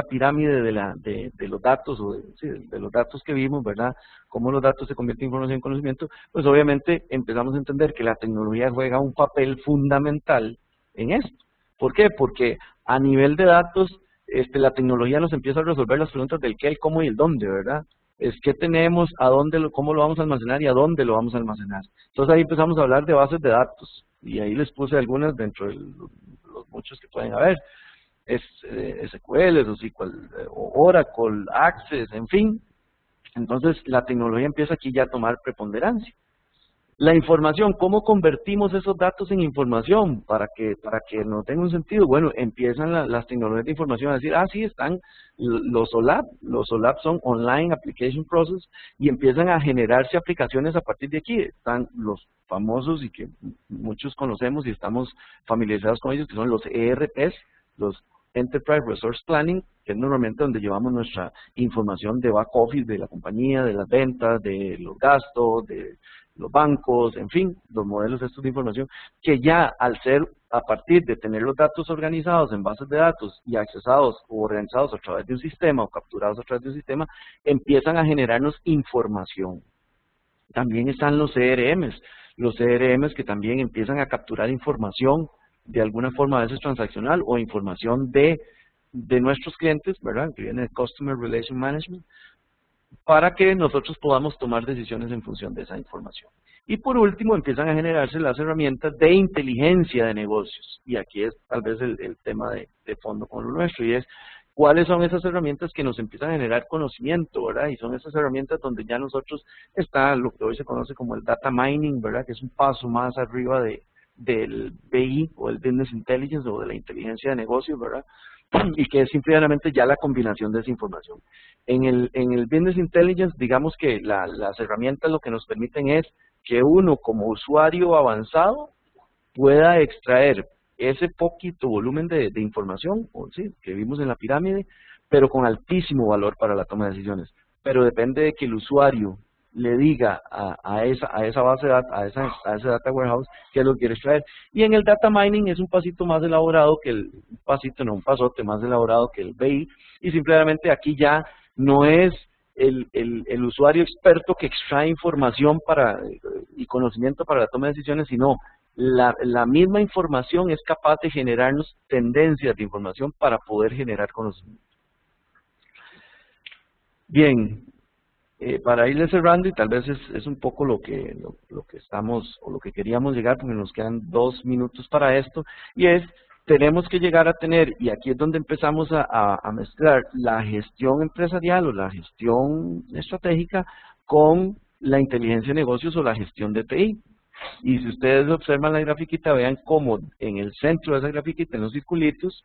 pirámide de los datos, de los datos que vimos, ¿verdad? Cómo los datos se convierten en información y conocimiento, pues obviamente empezamos a entender que la tecnología juega un papel fundamental en esto. ¿Por qué? Porque a nivel de datos, la tecnología nos empieza a resolver las preguntas del qué, el cómo y el dónde, ¿verdad? Es qué tenemos, a dónde, cómo lo vamos a almacenar y a dónde lo vamos a almacenar. Entonces ahí empezamos a hablar de bases de datos y ahí les puse algunas dentro de los muchos que pueden haber. SQL, o SQL, o Oracle, Access, en fin. Entonces la tecnología empieza aquí ya a tomar preponderancia. La información, ¿cómo convertimos esos datos en información para que nos tenga un sentido? Bueno, empiezan las tecnologías de información a decir, sí, están los OLAP. Los OLAP son Online Application Process y empiezan a generarse aplicaciones a partir de aquí. Están los famosos y que muchos conocemos y estamos familiarizados con ellos, que son los ERPs, los Enterprise Resource Planning, que es normalmente donde llevamos nuestra información de back office de la compañía, de las ventas, de los gastos, de los bancos, en fin, los modelos estos de información, que ya al ser, a partir de tener los datos organizados en bases de datos y accesados o organizados a través de un sistema o capturados a través de un sistema, empiezan a generarnos información. También están los CRMs que también empiezan a capturar información de alguna forma a veces transaccional o información de nuestros clientes, ¿verdad? Que viene de Customer Relation Management, para que nosotros podamos tomar decisiones en función de esa información. Y por último, empiezan a generarse las herramientas de inteligencia de negocios. Y aquí es tal vez el tema de fondo con lo nuestro, y es cuáles son esas herramientas que nos empiezan a generar conocimiento, ¿verdad? Y son esas herramientas donde ya nosotros está lo que hoy se conoce como el data mining, ¿verdad? Que es un paso más arriba del BI o el Business Intelligence o de la inteligencia de negocios, ¿verdad? Y que es simplemente ya la combinación de esa información. En el Business Intelligence, digamos que las herramientas lo que nos permiten es que uno como usuario avanzado pueda extraer ese poquito volumen de información, que vimos en la pirámide, pero con altísimo valor para la toma de decisiones. Pero depende de que el usuario le diga a esa base de datos, a ese data warehouse, qué es lo que quiere extraer. Y en el data mining es un pasito más elaborado que un pasote más elaborado que el BI, y simplemente aquí ya no es el usuario experto que extrae información y conocimiento para la toma de decisiones, sino la misma información es capaz de generarnos tendencias de información para poder generar conocimiento. Bien, para irle cerrando, y tal vez es un poco lo que estamos, o lo que queríamos llegar, porque nos quedan 2 minutos para esto, y es, tenemos que llegar a tener, y aquí es donde empezamos a mezclar la gestión empresarial o la gestión estratégica con la inteligencia de negocios o la gestión de TI. Y si ustedes observan la grafiquita, vean cómo en el centro de esa grafiquita, en los circulitos,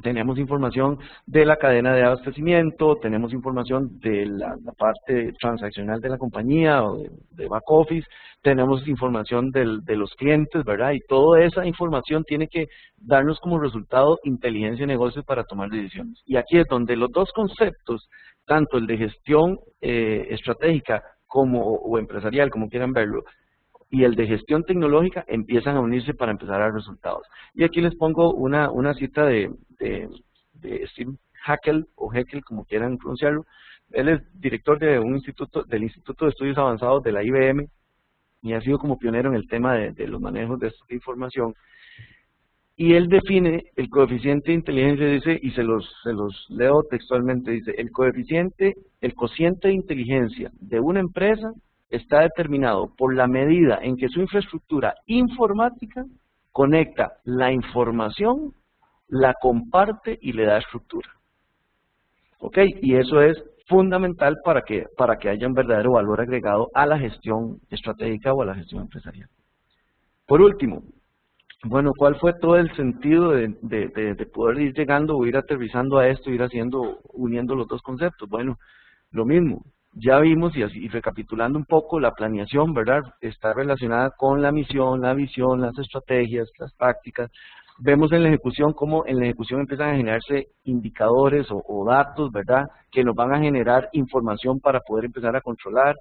tenemos información de la cadena de abastecimiento, tenemos información de la parte transaccional de la compañía o de back office, tenemos información de los clientes, ¿verdad? Y toda esa información tiene que darnos como resultado inteligencia de negocios para tomar decisiones. Y aquí es donde los dos conceptos, tanto el de gestión estratégica o empresarial, como quieran verlo, y el de gestión tecnológica empiezan a unirse para empezar a dar resultados. Y aquí les pongo una cita de Steve Hackel, o Heckel, como quieran pronunciarlo. Él es director de del Instituto de Estudios Avanzados de la IBM y ha sido como pionero en el tema de los manejos de esta información. Y él define el coeficiente de inteligencia, dice, y se los leo textualmente, dice, el cociente de inteligencia de una empresa está determinado por la medida en que su infraestructura informática conecta la información, la comparte y le da estructura. ¿Ok? Y eso es fundamental para que haya un verdadero valor agregado a la gestión estratégica o a la gestión empresarial. Por último, bueno, ¿cuál fue todo el sentido de poder ir llegando o ir aterrizando a esto, uniendo los dos conceptos? Bueno, lo mismo. Ya vimos, y recapitulando un poco, la planeación, ¿verdad? Está relacionada con la misión, la visión, las estrategias, las tácticas. Vemos en la ejecución cómo en la ejecución empiezan a generarse indicadores o datos, ¿verdad? Que nos van a generar información para poder empezar a controlar,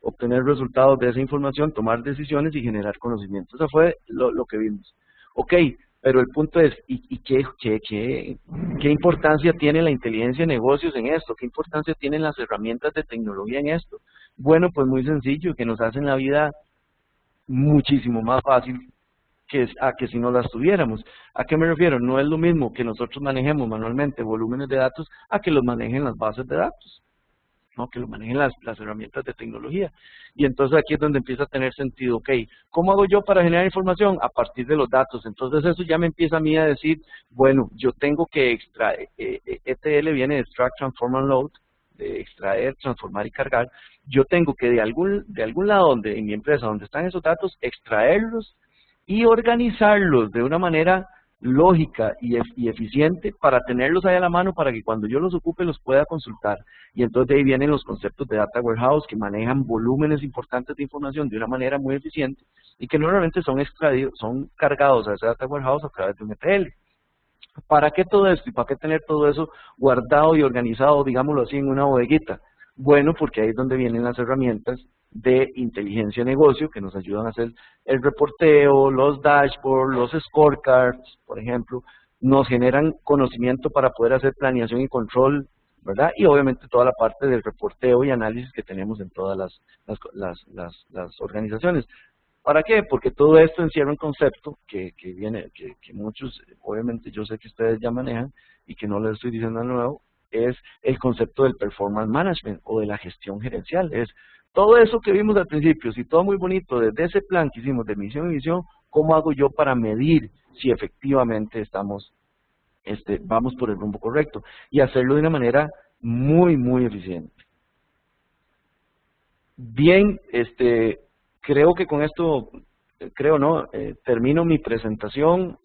obtener resultados de esa información, tomar decisiones y generar conocimiento. Eso fue lo que vimos. Ok, pero el punto es, ¿y qué importancia tiene la inteligencia de negocios en esto? ¿Qué importancia tienen las herramientas de tecnología en esto? Bueno, pues muy sencillo, que nos hacen la vida muchísimo más fácil que si no las tuviéramos. ¿A qué me refiero? No es lo mismo que nosotros manejemos manualmente volúmenes de datos a que los manejen las bases de datos, ¿no? Que lo manejen las herramientas de tecnología. Y entonces aquí es donde empieza a tener sentido, ok, ¿cómo hago yo para generar información? A partir de los datos. Entonces eso ya me empieza a mí a decir, bueno, yo tengo que extraer, ETL viene de Extract, Transform and Load, de extraer, transformar y cargar. Yo tengo que de algún lado en mi empresa donde están esos datos, extraerlos y organizarlos de una manera lógica y eficiente para tenerlos ahí a la mano para que cuando yo los ocupe los pueda consultar. Y entonces de ahí vienen los conceptos de Data Warehouse que manejan volúmenes importantes de información de una manera muy eficiente y que normalmente son cargados a ese Data Warehouse a través de un ETL. ¿Para qué todo esto? ¿Y para qué tener todo eso guardado y organizado, digámoslo así, en una bodeguita? Bueno, porque ahí es donde vienen las herramientas de inteligencia de negocio que nos ayudan a hacer el reporteo, los dashboards, los scorecards, por ejemplo, nos generan conocimiento para poder hacer planeación y control, ¿verdad? Y obviamente toda la parte del reporteo y análisis que tenemos en todas las organizaciones. ¿Para qué? Porque todo esto encierra un concepto que muchos, obviamente yo sé que ustedes ya manejan y que no les estoy diciendo de nuevo, es el concepto del performance management o de la gestión gerencial. Es todo eso que vimos al principio, si todo muy bonito, desde ese plan que hicimos de misión y visión, ¿cómo hago yo para medir si efectivamente vamos por el rumbo correcto? Y hacerlo de una manera muy, muy eficiente. Bien, creo que con esto, termino mi presentación.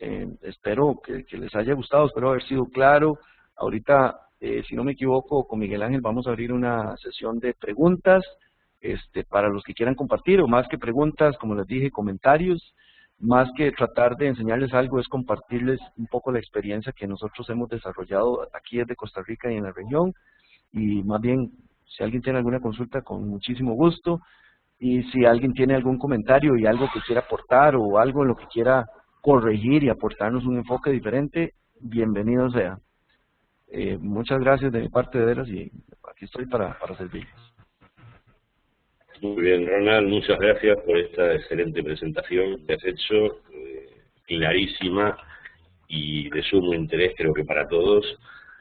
Espero que les haya gustado, espero haber sido claro. Ahorita, si no me equivoco, con Miguel Ángel vamos a abrir una sesión de preguntas para los que quieran compartir, o más que preguntas, como les dije, comentarios. Más que tratar de enseñarles algo, es compartirles un poco la experiencia que nosotros hemos desarrollado aquí desde Costa Rica y en la región. Y más bien, si alguien tiene alguna consulta, con muchísimo gusto. Y si alguien tiene algún comentario y algo que quiera aportar o algo en lo que quiera corregir y aportarnos un enfoque diferente, bienvenido sea. Muchas gracias de mi parte, de veras, y aquí estoy para servirles. Muy bien, Ronald, muchas gracias por esta excelente presentación que has hecho, clarísima y de sumo interés creo que para todos.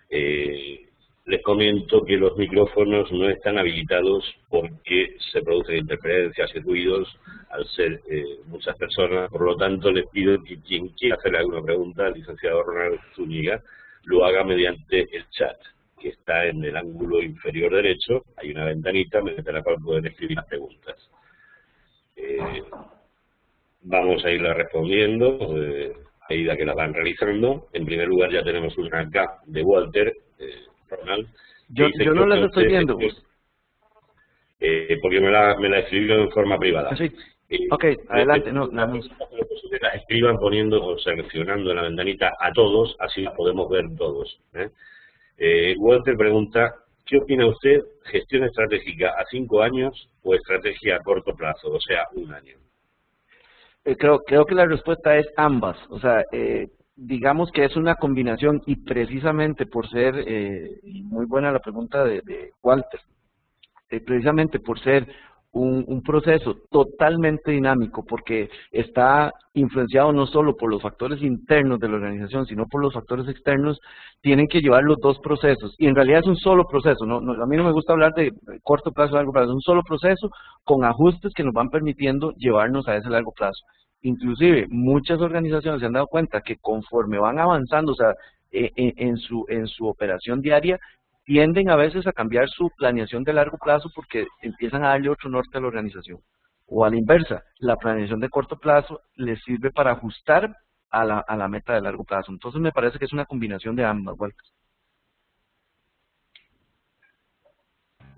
Les comento que los micrófonos no están habilitados porque se producen interferencias y ruidos al ser muchas personas, por lo tanto les pido que quien quiera hacer alguna pregunta al licenciado Ronald Zúñiga lo haga mediante el chat, que está en el ángulo inferior derecho. Hay una ventanita mediante la cual pueden escribir las preguntas. Vamos a irla respondiendo a medida que las van realizando. En primer lugar ya tenemos una acá de Walter, Ronald. Yo no las estoy viendo. Porque me la escribió en forma privada. Sí. Ok, adelante. No, nada más. Las escriban poniendo o seleccionando en la ventanita a todos, así las podemos ver todos. Walter pregunta, ¿qué opina usted? ¿Gestión estratégica a 5 años o estrategia a corto plazo, o sea, 1 año? Creo que la respuesta es ambas. O sea, digamos que es una combinación y precisamente por ser, muy buena la pregunta de Walter, precisamente por ser un proceso totalmente dinámico, porque está influenciado no solo por los factores internos de la organización, sino por los factores externos, tienen que llevar los dos procesos. Y en realidad es un solo proceso, a mí no me gusta hablar de corto plazo, largo plazo, es un solo proceso con ajustes que nos van permitiendo llevarnos a ese largo plazo. Inclusive, muchas organizaciones se han dado cuenta que conforme van avanzando, o sea, en su operación diaria, tienden a veces a cambiar su planeación de largo plazo porque empiezan a darle otro norte a la organización. O a la inversa, la planeación de corto plazo les sirve para ajustar a la meta de largo plazo. Entonces me parece que es una combinación de ambas, Walter.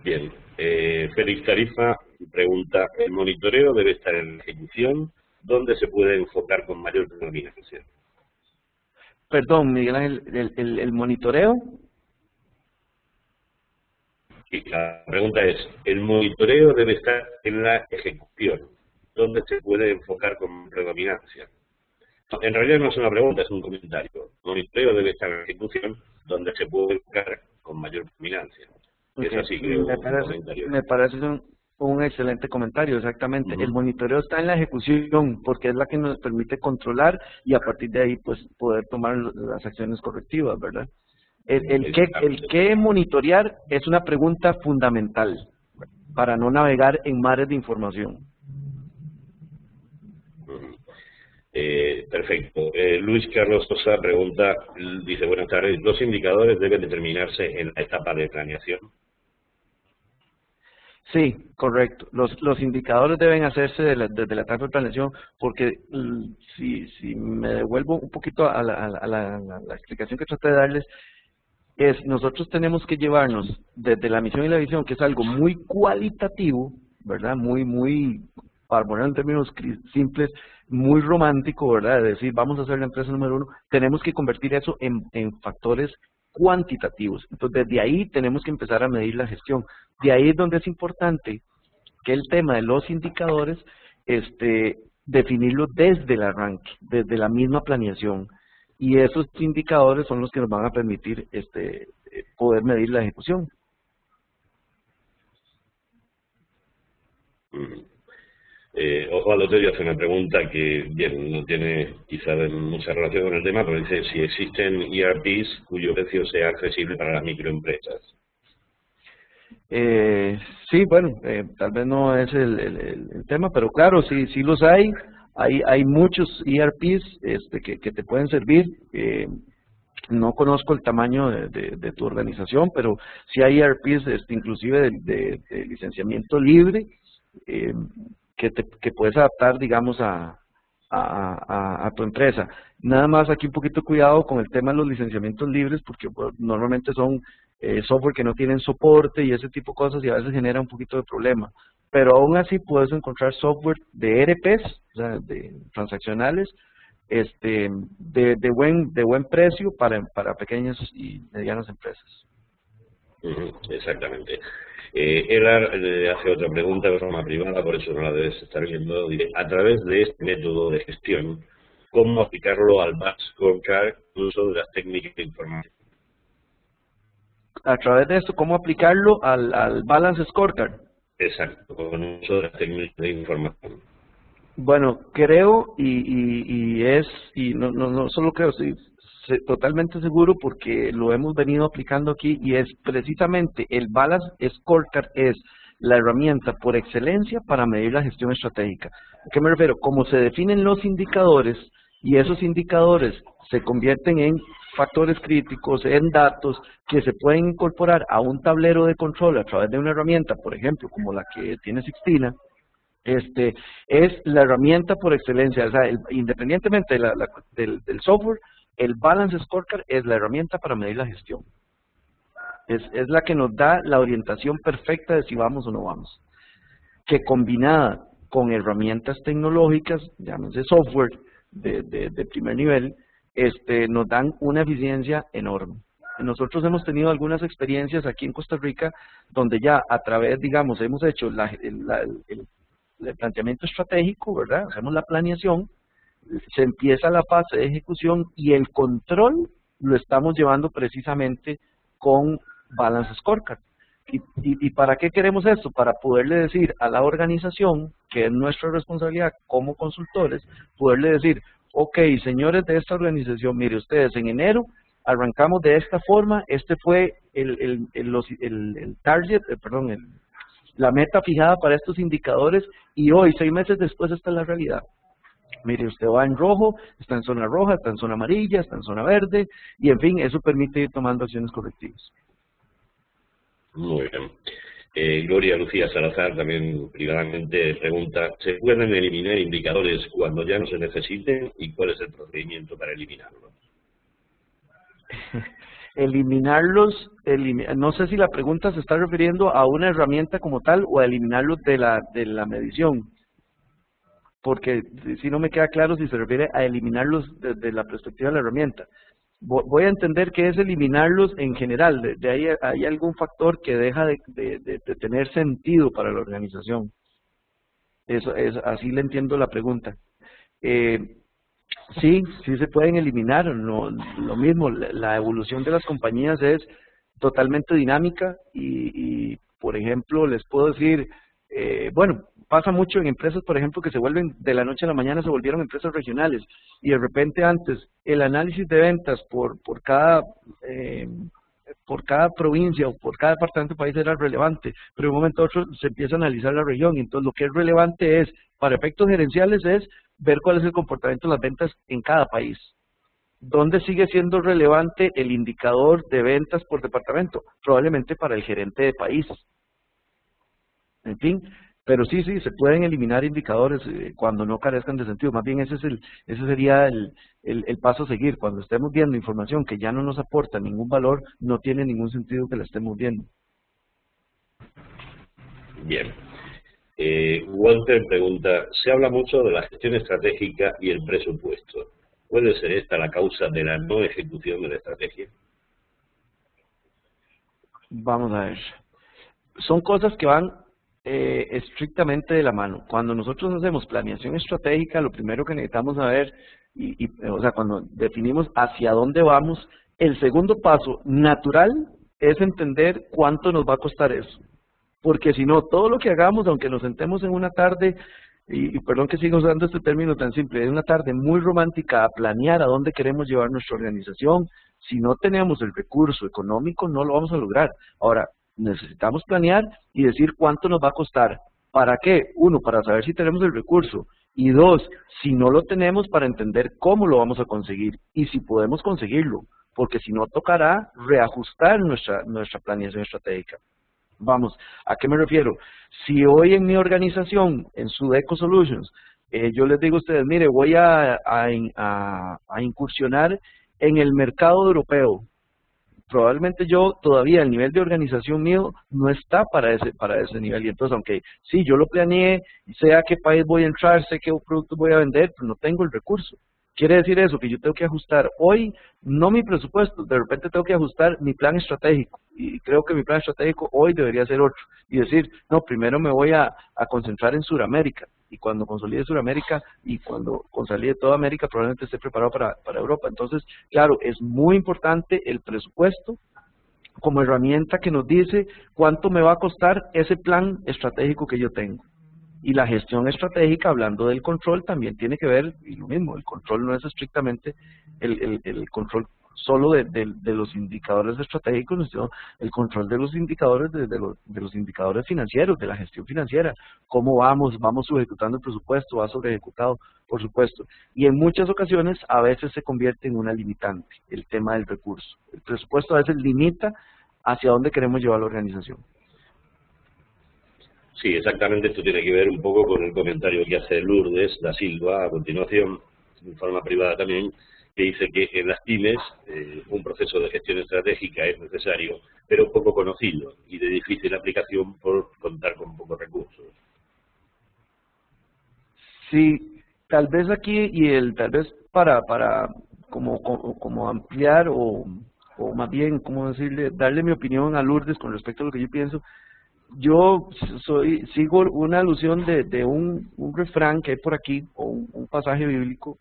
Bien, Félix Tarifa pregunta, ¿el monitoreo debe estar en la ejecución? ¿Dónde se puede enfocar con mayor determinación? Perdón, Miguel Ángel, ¿el monitoreo? Y la pregunta es, ¿el monitoreo debe estar en la ejecución? ¿Dónde se puede enfocar con predominancia? En realidad no es una pregunta, es un comentario. El monitoreo debe estar en la ejecución, donde se puede enfocar con mayor predominancia. Okay. Es así, creo, me parece un excelente comentario, exactamente. El monitoreo está en la ejecución, porque es la que nos permite controlar y a partir de ahí pues poder tomar las acciones correctivas, ¿verdad? El qué monitorear es una pregunta fundamental para no navegar en mares de información. Perfecto. Luis Carlos Sosa pregunta, dice, buenas tardes, ¿los indicadores deben determinarse en la etapa de planeación? Sí, correcto. Los indicadores deben hacerse desde la etapa de planeación, porque si me devuelvo un poquito a la explicación que traté de darles, nosotros tenemos que llevarnos desde la misión y la visión, que es algo muy cualitativo, ¿verdad? Muy, para poner en términos simples, muy romántico, ¿verdad? De decir, vamos a ser la empresa número 1, tenemos que convertir eso en factores cuantitativos. Entonces, desde ahí tenemos que empezar a medir la gestión. De ahí es donde es importante que el tema de los indicadores, definirlo desde el arranque, desde la misma planeación. Y esos indicadores son los que nos van a permitir poder medir la ejecución. Osvaldo Tello hace una pregunta que, bien, no tiene quizá mucha relación con el tema, pero dice si existen ERPs cuyo precio sea accesible para las microempresas. Sí, bueno, tal vez no es el tema, pero claro, sí los hay. Hay muchos ERPs que te pueden servir. No conozco el tamaño de tu organización, pero sí hay ERPs inclusive de licenciamiento libre que puedes adaptar, digamos, a tu empresa. Nada más aquí un poquito cuidado con el tema de los licenciamientos libres, porque pues, normalmente son software que no tienen soporte y ese tipo de cosas y a veces genera un poquito de problema. Pero aún así puedes encontrar software de ERPs, o sea, de transaccionales, de buen precio para pequeñas y medianas empresas. Exactamente. Elar hace otra pregunta de forma privada, por eso no la debes estar viendo. Dice, a través de este método de gestión, ¿cómo aplicarlo al Batch Scorecard, el uso de las técnicas de información? a través de esto, cómo aplicarlo al Balance Scorecard. Exacto, con uso de las técnicas de información. Bueno, creo y no solo creo, estoy totalmente seguro porque lo hemos venido aplicando aquí y es precisamente el Balance Scorecard es la herramienta por excelencia para medir la gestión estratégica. ¿A qué me refiero? Como se definen los indicadores y esos indicadores se convierten en factores críticos, en datos que se pueden incorporar a un tablero de control a través de una herramienta, por ejemplo, como la que tiene Sixtina, es la herramienta por excelencia. O sea, independientemente del software, el Balance Scorecard es la herramienta para medir la gestión. Es la que nos da la orientación perfecta de si vamos o no vamos. Que combinada con herramientas tecnológicas, llámense software de primer nivel, nos dan una eficiencia enorme. Nosotros hemos tenido algunas experiencias aquí en Costa Rica donde ya a través, digamos, hemos hecho el planteamiento estratégico, ¿verdad? Hacemos la planeación, se empieza la fase de ejecución y el control lo estamos llevando precisamente con Balance Scorecard. ¿Y para qué queremos esto? Para poderle decir a la organización, que es nuestra responsabilidad como consultores, poderle decir, ok, señores de esta organización, mire ustedes, en enero arrancamos de esta forma, este fue el target, la meta fijada para estos indicadores y hoy, 6 meses después, esta es la realidad. Mire, usted va en rojo, está en zona roja, está en zona amarilla, está en zona verde y en fin, eso permite ir tomando acciones correctivas. Muy bien. Gloria Lucía Salazar también privadamente pregunta, ¿se pueden eliminar indicadores cuando ya no se necesiten y cuál es el procedimiento para eliminarlos? Eliminarlos, no sé si la pregunta se está refiriendo a una herramienta como tal o a eliminarlos de la medición, porque si no me queda claro si se refiere a eliminarlos desde la perspectiva de la herramienta. Voy a entender que es eliminarlos en general, de ahí hay algún factor que deja de tener sentido para la organización. Así le entiendo la pregunta. Sí se pueden eliminar, lo mismo, la evolución de las compañías es totalmente dinámica y por ejemplo, les puedo decir, bueno, pasa mucho en empresas, por ejemplo, que se vuelven de la noche a la mañana, se volvieron empresas regionales y de repente antes el análisis de ventas por cada provincia o por cada departamento del país era relevante, pero de un momento a otro se empieza a analizar la región y entonces lo que es relevante es, para efectos gerenciales, es ver cuál es el comportamiento de las ventas en cada país. ¿Dónde sigue siendo relevante el indicador de ventas por departamento? Probablemente para el gerente de país. En fin, pero sí, se pueden eliminar indicadores cuando no carezcan de sentido. Más bien ese sería el paso a seguir. Cuando estemos viendo información que ya no nos aporta ningún valor, no tiene ningún sentido que la estemos viendo. Bien. Walter pregunta, se habla mucho de la gestión estratégica y el presupuesto. ¿Puede ser esta la causa de la no ejecución de la estrategia? Vamos a ver. Son cosas que van estrictamente de la mano. Cuando nosotros hacemos planeación estratégica, lo primero que necesitamos saber, o sea, cuando definimos hacia dónde vamos, el segundo paso natural es entender cuánto nos va a costar eso. Porque si no, todo lo que hagamos, aunque nos sentemos en una tarde, y perdón que siga usando este término tan simple, es una tarde muy romántica a planear a dónde queremos llevar nuestra organización, si no tenemos el recurso económico no lo vamos a lograr. Ahora, necesitamos planear y decir cuánto nos va a costar. ¿Para qué? Uno, para saber si tenemos el recurso. Y dos, si no lo tenemos, para entender cómo lo vamos a conseguir y si podemos conseguirlo. Porque si no, tocará reajustar nuestra planeación estratégica. Vamos, ¿a qué me refiero? Si hoy en mi organización, en Sudeco Solutions, yo les digo a ustedes, mire, voy a incursionar en el mercado europeo. Probablemente yo todavía el nivel de organización mío no está para ese nivel. Y entonces, aunque sí, yo lo planeé, sé a qué país voy a entrar, sé qué producto voy a vender, pero no tengo el recurso. Quiere decir eso, que yo tengo que ajustar hoy, no mi presupuesto, de repente tengo que ajustar mi plan estratégico. Y creo que mi plan estratégico hoy debería ser otro. Y decir, no, primero me voy a concentrar en Sudamérica. Y cuando consolide Sudamérica y cuando consolide toda América, probablemente esté preparado para Europa. Entonces, claro, es muy importante el presupuesto, como herramienta que nos dice cuánto me va a costar ese plan estratégico que yo tengo. Y la gestión estratégica, hablando del control, también tiene que ver, y lo mismo, el control no es estrictamente el control solo de los indicadores estratégicos, sino el control de los indicadores, de los indicadores financieros, de la gestión financiera. ¿Cómo vamos? ¿Vamos ejecutando el presupuesto? ¿Va sobre ejecutado? Por supuesto. Y en muchas ocasiones, a veces se convierte en una limitante, el tema del recurso. El presupuesto a veces limita hacia dónde queremos llevar la organización. Sí, exactamente, esto tiene que ver un poco con el comentario que hace Lourdes da Silva a continuación, en forma privada también, que dice que en las pymes un proceso de gestión estratégica es necesario, pero poco conocido y de difícil aplicación por contar con pocos recursos. Sí, tal vez aquí tal vez para como ampliar o más bien, ¿cómo decirle? Darle mi opinión a Lourdes con respecto a lo que yo pienso. Yo sigo una alusión de un refrán que hay por aquí, o un pasaje bíblico,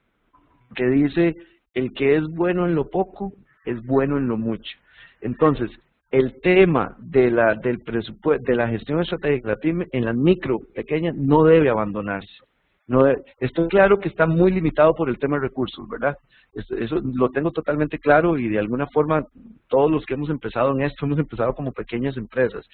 que dice, el que es bueno en lo poco, es bueno en lo mucho. Entonces, el tema del presupuesto, de la gestión estratégica de la pyme, en las micro, pequeñas, no debe abandonarse. Estoy claro que está muy limitado por el tema de recursos, ¿verdad? Eso lo tengo totalmente claro y de alguna forma todos los que hemos empezado en esto, hemos empezado como pequeñas empresas,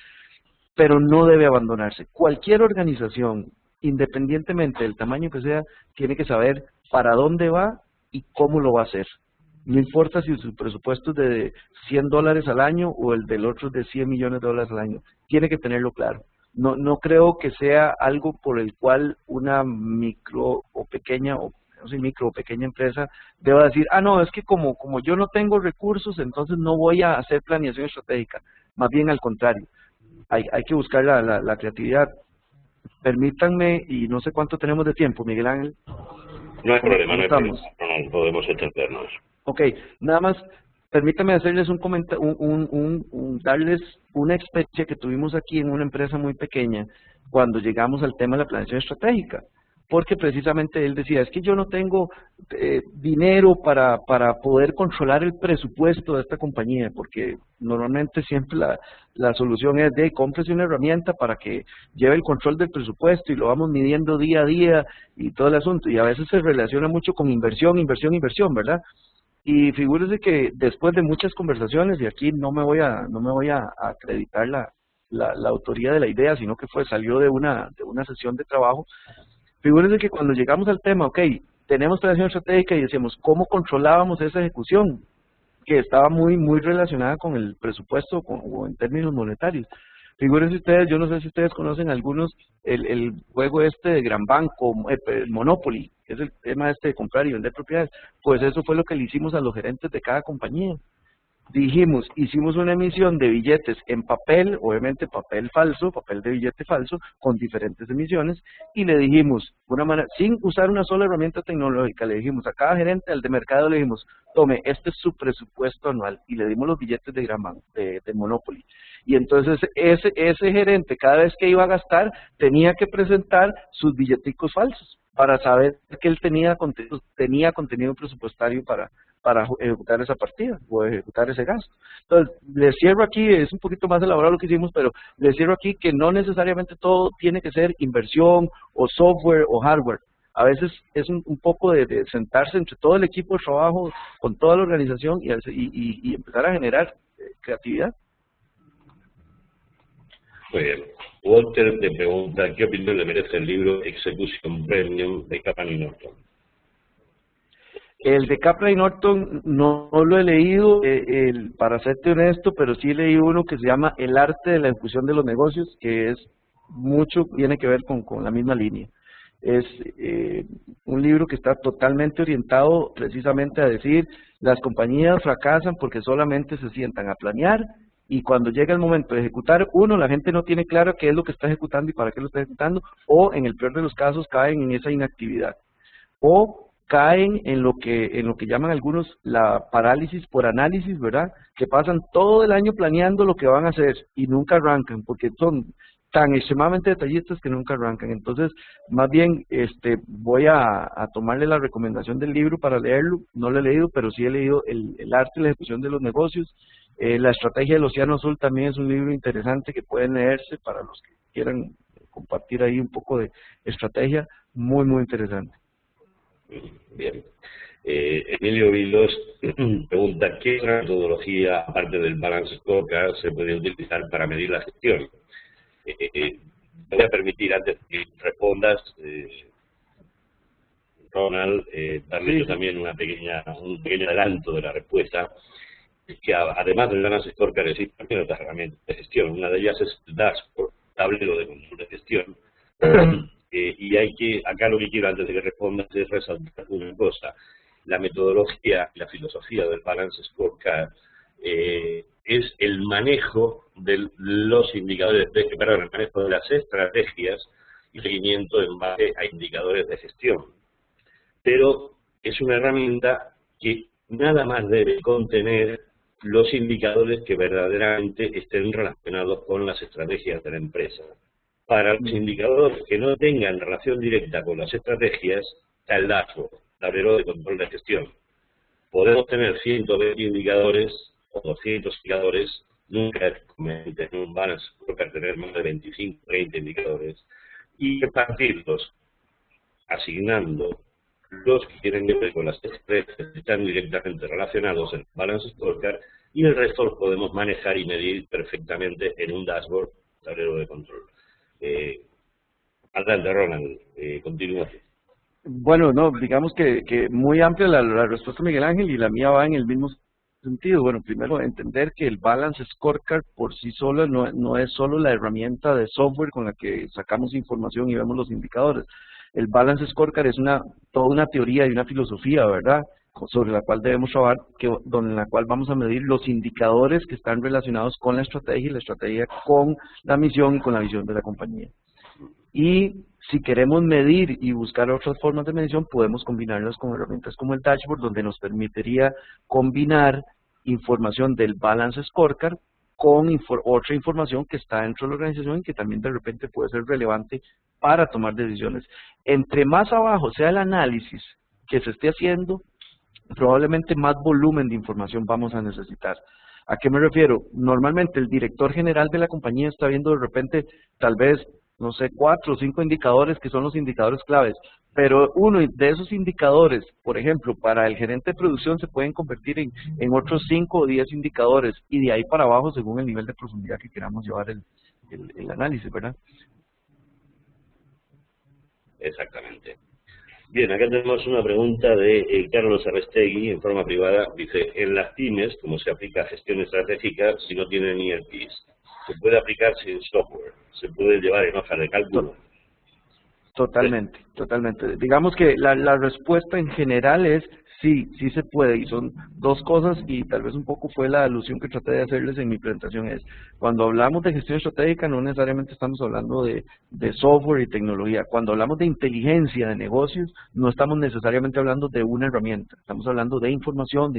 pero no debe abandonarse. Cualquier organización, independientemente del tamaño que sea, tiene que saber para dónde va y cómo lo va a hacer. No importa si su presupuesto es de $100 al año o el del otro es de $100 millones al año. Tiene que tenerlo claro. No creo que sea algo por el cual una micro o pequeña o no sé, micro o pequeña empresa deba decir, no, es que como yo no tengo recursos, entonces no voy a hacer planeación estratégica. Más bien al contrario, hay que buscar la creatividad. Permítanme, y no sé cuánto tenemos de tiempo, Miguel Ángel. No hay problema, no podemos extendernos. Ok, nada más, permítame hacerles darles una experiencia que tuvimos aquí en una empresa muy pequeña cuando llegamos al tema de la planeación estratégica. Porque precisamente él decía, es que yo no tengo dinero para poder controlar el presupuesto de esta compañía, porque normalmente siempre la solución es de cómprese una herramienta para que lleve el control del presupuesto y lo vamos midiendo día a día y todo el asunto, y a veces se relaciona mucho con inversión, ¿verdad? Y figúrese que después de muchas conversaciones, y aquí no me voy a acreditar la autoría de la idea, sino que salió de una sesión de trabajo. Figúrense que cuando llegamos al tema, ok, tenemos planeación estratégica y decíamos, ¿cómo controlábamos esa ejecución? Que estaba muy relacionada con el presupuesto o en términos monetarios. Figúrense ustedes, yo no sé si ustedes conocen algunos, el juego de Gran Banco, Monopoly, que es el tema de comprar y vender propiedades. Pues eso fue lo que le hicimos a los gerentes de cada compañía. Hicimos una emisión de billetes en papel, obviamente papel falso, papel de billete falso, con diferentes emisiones, y le dijimos, sin usar una sola herramienta tecnológica, le dijimos a cada gerente, al de mercado, le dijimos, tome, este es su presupuesto anual, y le dimos los billetes de Gran Banco, de Monopoly. Y entonces ese gerente, cada vez que iba a gastar, tenía que presentar sus billeticos falsos, para saber que él tenía contenido presupuestario para ejecutar esa partida o ejecutar ese gasto. Entonces, les cierro aquí, es un poquito más elaborado lo que hicimos, pero les cierro aquí que no necesariamente todo tiene que ser inversión o software o hardware. A veces es un poco de sentarse entre todo el equipo de trabajo, con toda la organización y empezar a generar creatividad. Muy bien. Walter te pregunta, ¿qué opinión le merece el libro Execution Premium de Kaplan y Norton? El de Kaplan y Norton no lo he leído, para serte honesto, pero sí he leído uno que se llama El arte de la ejecución de los negocios, que tiene que ver con la misma línea. Es un libro que está totalmente orientado precisamente a decir, las compañías fracasan porque solamente se sientan a planear, y cuando llega el momento de ejecutar, la gente no tiene claro qué es lo que está ejecutando y para qué lo está ejecutando, o en el peor de los casos caen en esa inactividad, o caen en lo que llaman algunos la parálisis por análisis, ¿verdad? Que pasan todo el año planeando lo que van a hacer y nunca arrancan, porque son tan extremadamente detallistas que nunca arrancan. Entonces, más bien, voy a tomarle la recomendación del libro para leerlo. No lo he leído, pero sí he leído el arte de la ejecución de los negocios, La estrategia del Océano Azul también es un libro interesante que pueden leerse para los que quieran compartir ahí un poco de estrategia, muy interesante. Bien. Emilio Vilos pregunta, ¿qué otra metodología, aparte del Balance Scorecard, se puede utilizar para medir la gestión? Te voy a permitir, antes que respondas, Ronald, darle yo también un pequeño adelanto de la respuesta. Es que además del Balance Scorecard existen también otras herramientas de gestión. Una de ellas es el dashboard, tablero de control de gestión. Y acá lo que quiero antes de que respondas es resaltar una cosa. La metodología, la filosofía del Balance Scorecard es el manejo de los indicadores, el manejo de las estrategias y seguimiento en base a indicadores de gestión. Pero es una herramienta que nada más debe contener los indicadores que verdaderamente estén relacionados con las estrategias de la empresa. Para los indicadores que no tengan relación directa con las estrategias, está el dashboard, tablero de control de gestión. Podemos tener 120 indicadores o 200 indicadores, nunca es conveniente en un balance scorecard tener más de 25 o 30 indicadores, y repartirlos asignando los que tienen que ver con las estrategias que están directamente relacionados en el Balance Scorecard, y el resto los podemos manejar y medir perfectamente en un dashboard, tablero de control. Adelante, Ronald, continúa. Bueno, no, digamos que muy amplia la respuesta de Miguel Ángel, y la mía va en el mismo sentido. Bueno, primero entender que el Balance Scorecard por sí solo no es solo la herramienta de software con la que sacamos información y vemos los indicadores. El Balance Scorecard es toda una teoría y una filosofía, ¿verdad?, sobre la cual debemos trabajar, en la cual vamos a medir los indicadores que están relacionados con la estrategia, y la estrategia con la misión y con la visión de la compañía. Y si queremos medir y buscar otras formas de medición, podemos combinarlas con herramientas como el dashboard, donde nos permitiría combinar información del Balance Scorecard con otra información que está dentro de la organización y que también de repente puede ser relevante para tomar decisiones. Entre más abajo sea el análisis que se esté haciendo, probablemente más volumen de información vamos a necesitar. ¿A qué me refiero? Normalmente el director general de la compañía está viendo de repente tal vez, no sé, 4 o 5 indicadores que son los indicadores claves, pero uno de esos indicadores, por ejemplo, para el gerente de producción se pueden convertir en otros 5 o 10 indicadores, y de ahí para abajo según el nivel de profundidad que queramos llevar el análisis, ¿verdad? Exactamente. Bien, acá tenemos una pregunta de Carlos Arrestegui en forma privada. Dice, en las pymes, ¿cómo se aplica gestión estratégica si no tienen ERPs? ¿Se puede aplicar sin software? ¿Se puede llevar en hoja de cálculo? Totalmente. Digamos que la respuesta en general es sí se puede, y son dos cosas, y tal vez un poco fue la alusión que traté de hacerles en mi presentación. Es, cuando hablamos de gestión estratégica no necesariamente estamos hablando de software y tecnología. Cuando hablamos de inteligencia de negocios no estamos necesariamente hablando de una herramienta, estamos hablando de información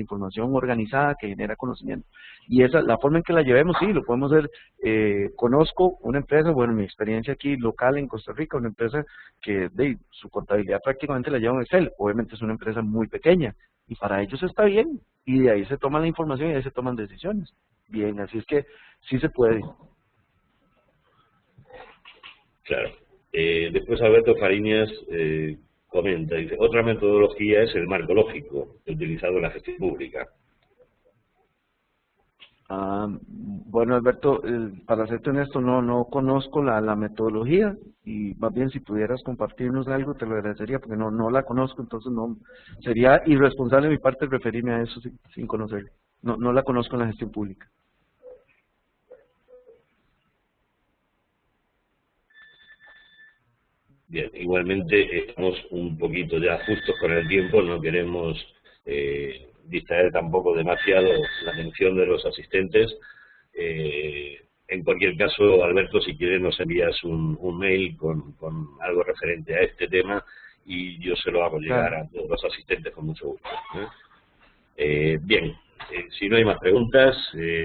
organizada que genera conocimiento. Y la forma en que la llevemos, sí, lo podemos hacer. Conozco una empresa, bueno, mi experiencia aquí local en Costa Rica, una empresa que su contabilidad prácticamente la lleva en Excel. Obviamente es una empresa muy pequeña, y para ellos está bien, y de ahí se toman la información y de ahí se toman decisiones. Bien, así es que sí se puede. Claro. Después Alberto Fariñas comenta, dice, otra metodología es el marco lógico utilizado en la gestión pública. Bueno, Alberto, para serte honesto, no conozco la metodología, y más bien si pudieras compartirnos algo te lo agradecería, porque no la conozco. Entonces no sería irresponsable de mi parte referirme a eso sin conocerlo. No la conozco en la gestión pública. Bien, igualmente estamos un poquito ya justos con el tiempo, no queremos distraer tampoco demasiado la atención de los asistentes. En cualquier caso, Alberto, si quieres nos envías un mail con algo referente a este tema, y yo se lo hago llegar a todos los asistentes con mucho gusto. Bien, si no hay más preguntas,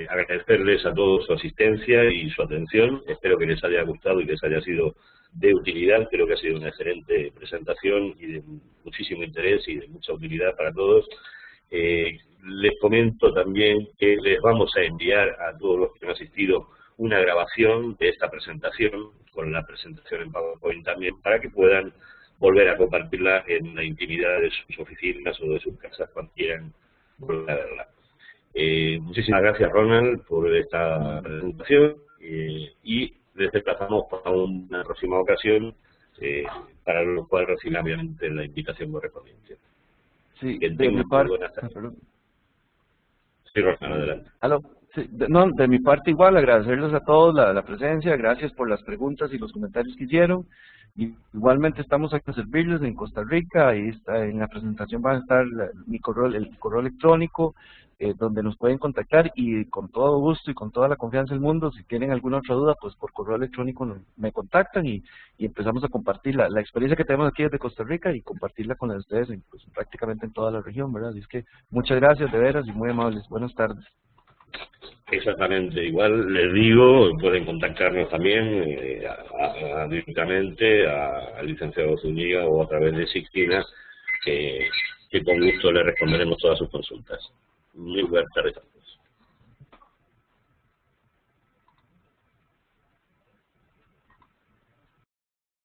agradecerles a todos su asistencia y su atención. Espero que les haya gustado y que les haya sido de utilidad. Creo que ha sido una excelente presentación y de muchísimo interés y de mucha utilidad para todos. les comento también que les vamos a enviar a todos los que han asistido una grabación de esta presentación, con la presentación en PowerPoint también, para que puedan volver a compartirla en la intimidad de sus oficinas o de sus casas cuando quieran volver a verla. Muchísimas gracias, Ronald, por esta presentación y les desplazamos para una próxima ocasión, para lo cual recibirán obviamente la invitación correspondiente. Sí, Que de mi parte... Sí, Ronald, adelante. ¿Aló? Sí, de mi parte igual, agradecerles a todos la presencia, gracias por las preguntas y los comentarios que hicieron. Y igualmente estamos aquí a servirles en Costa Rica, ahí está, en la presentación va a estar el correo electrónico, donde nos pueden contactar, y con todo gusto y con toda la confianza del mundo, si tienen alguna otra duda, pues por correo electrónico me contactan y empezamos a compartir la experiencia que tenemos aquí desde Costa Rica y compartirla con ustedes pues, prácticamente en toda la región, ¿verdad? Así es que muchas gracias de veras y muy amables. Buenas tardes. Exactamente, igual les digo, pueden contactarnos también directamente al licenciado Zúñiga o a través de Sixtina, que con gusto le responderemos todas sus consultas. Muy buenas tardes.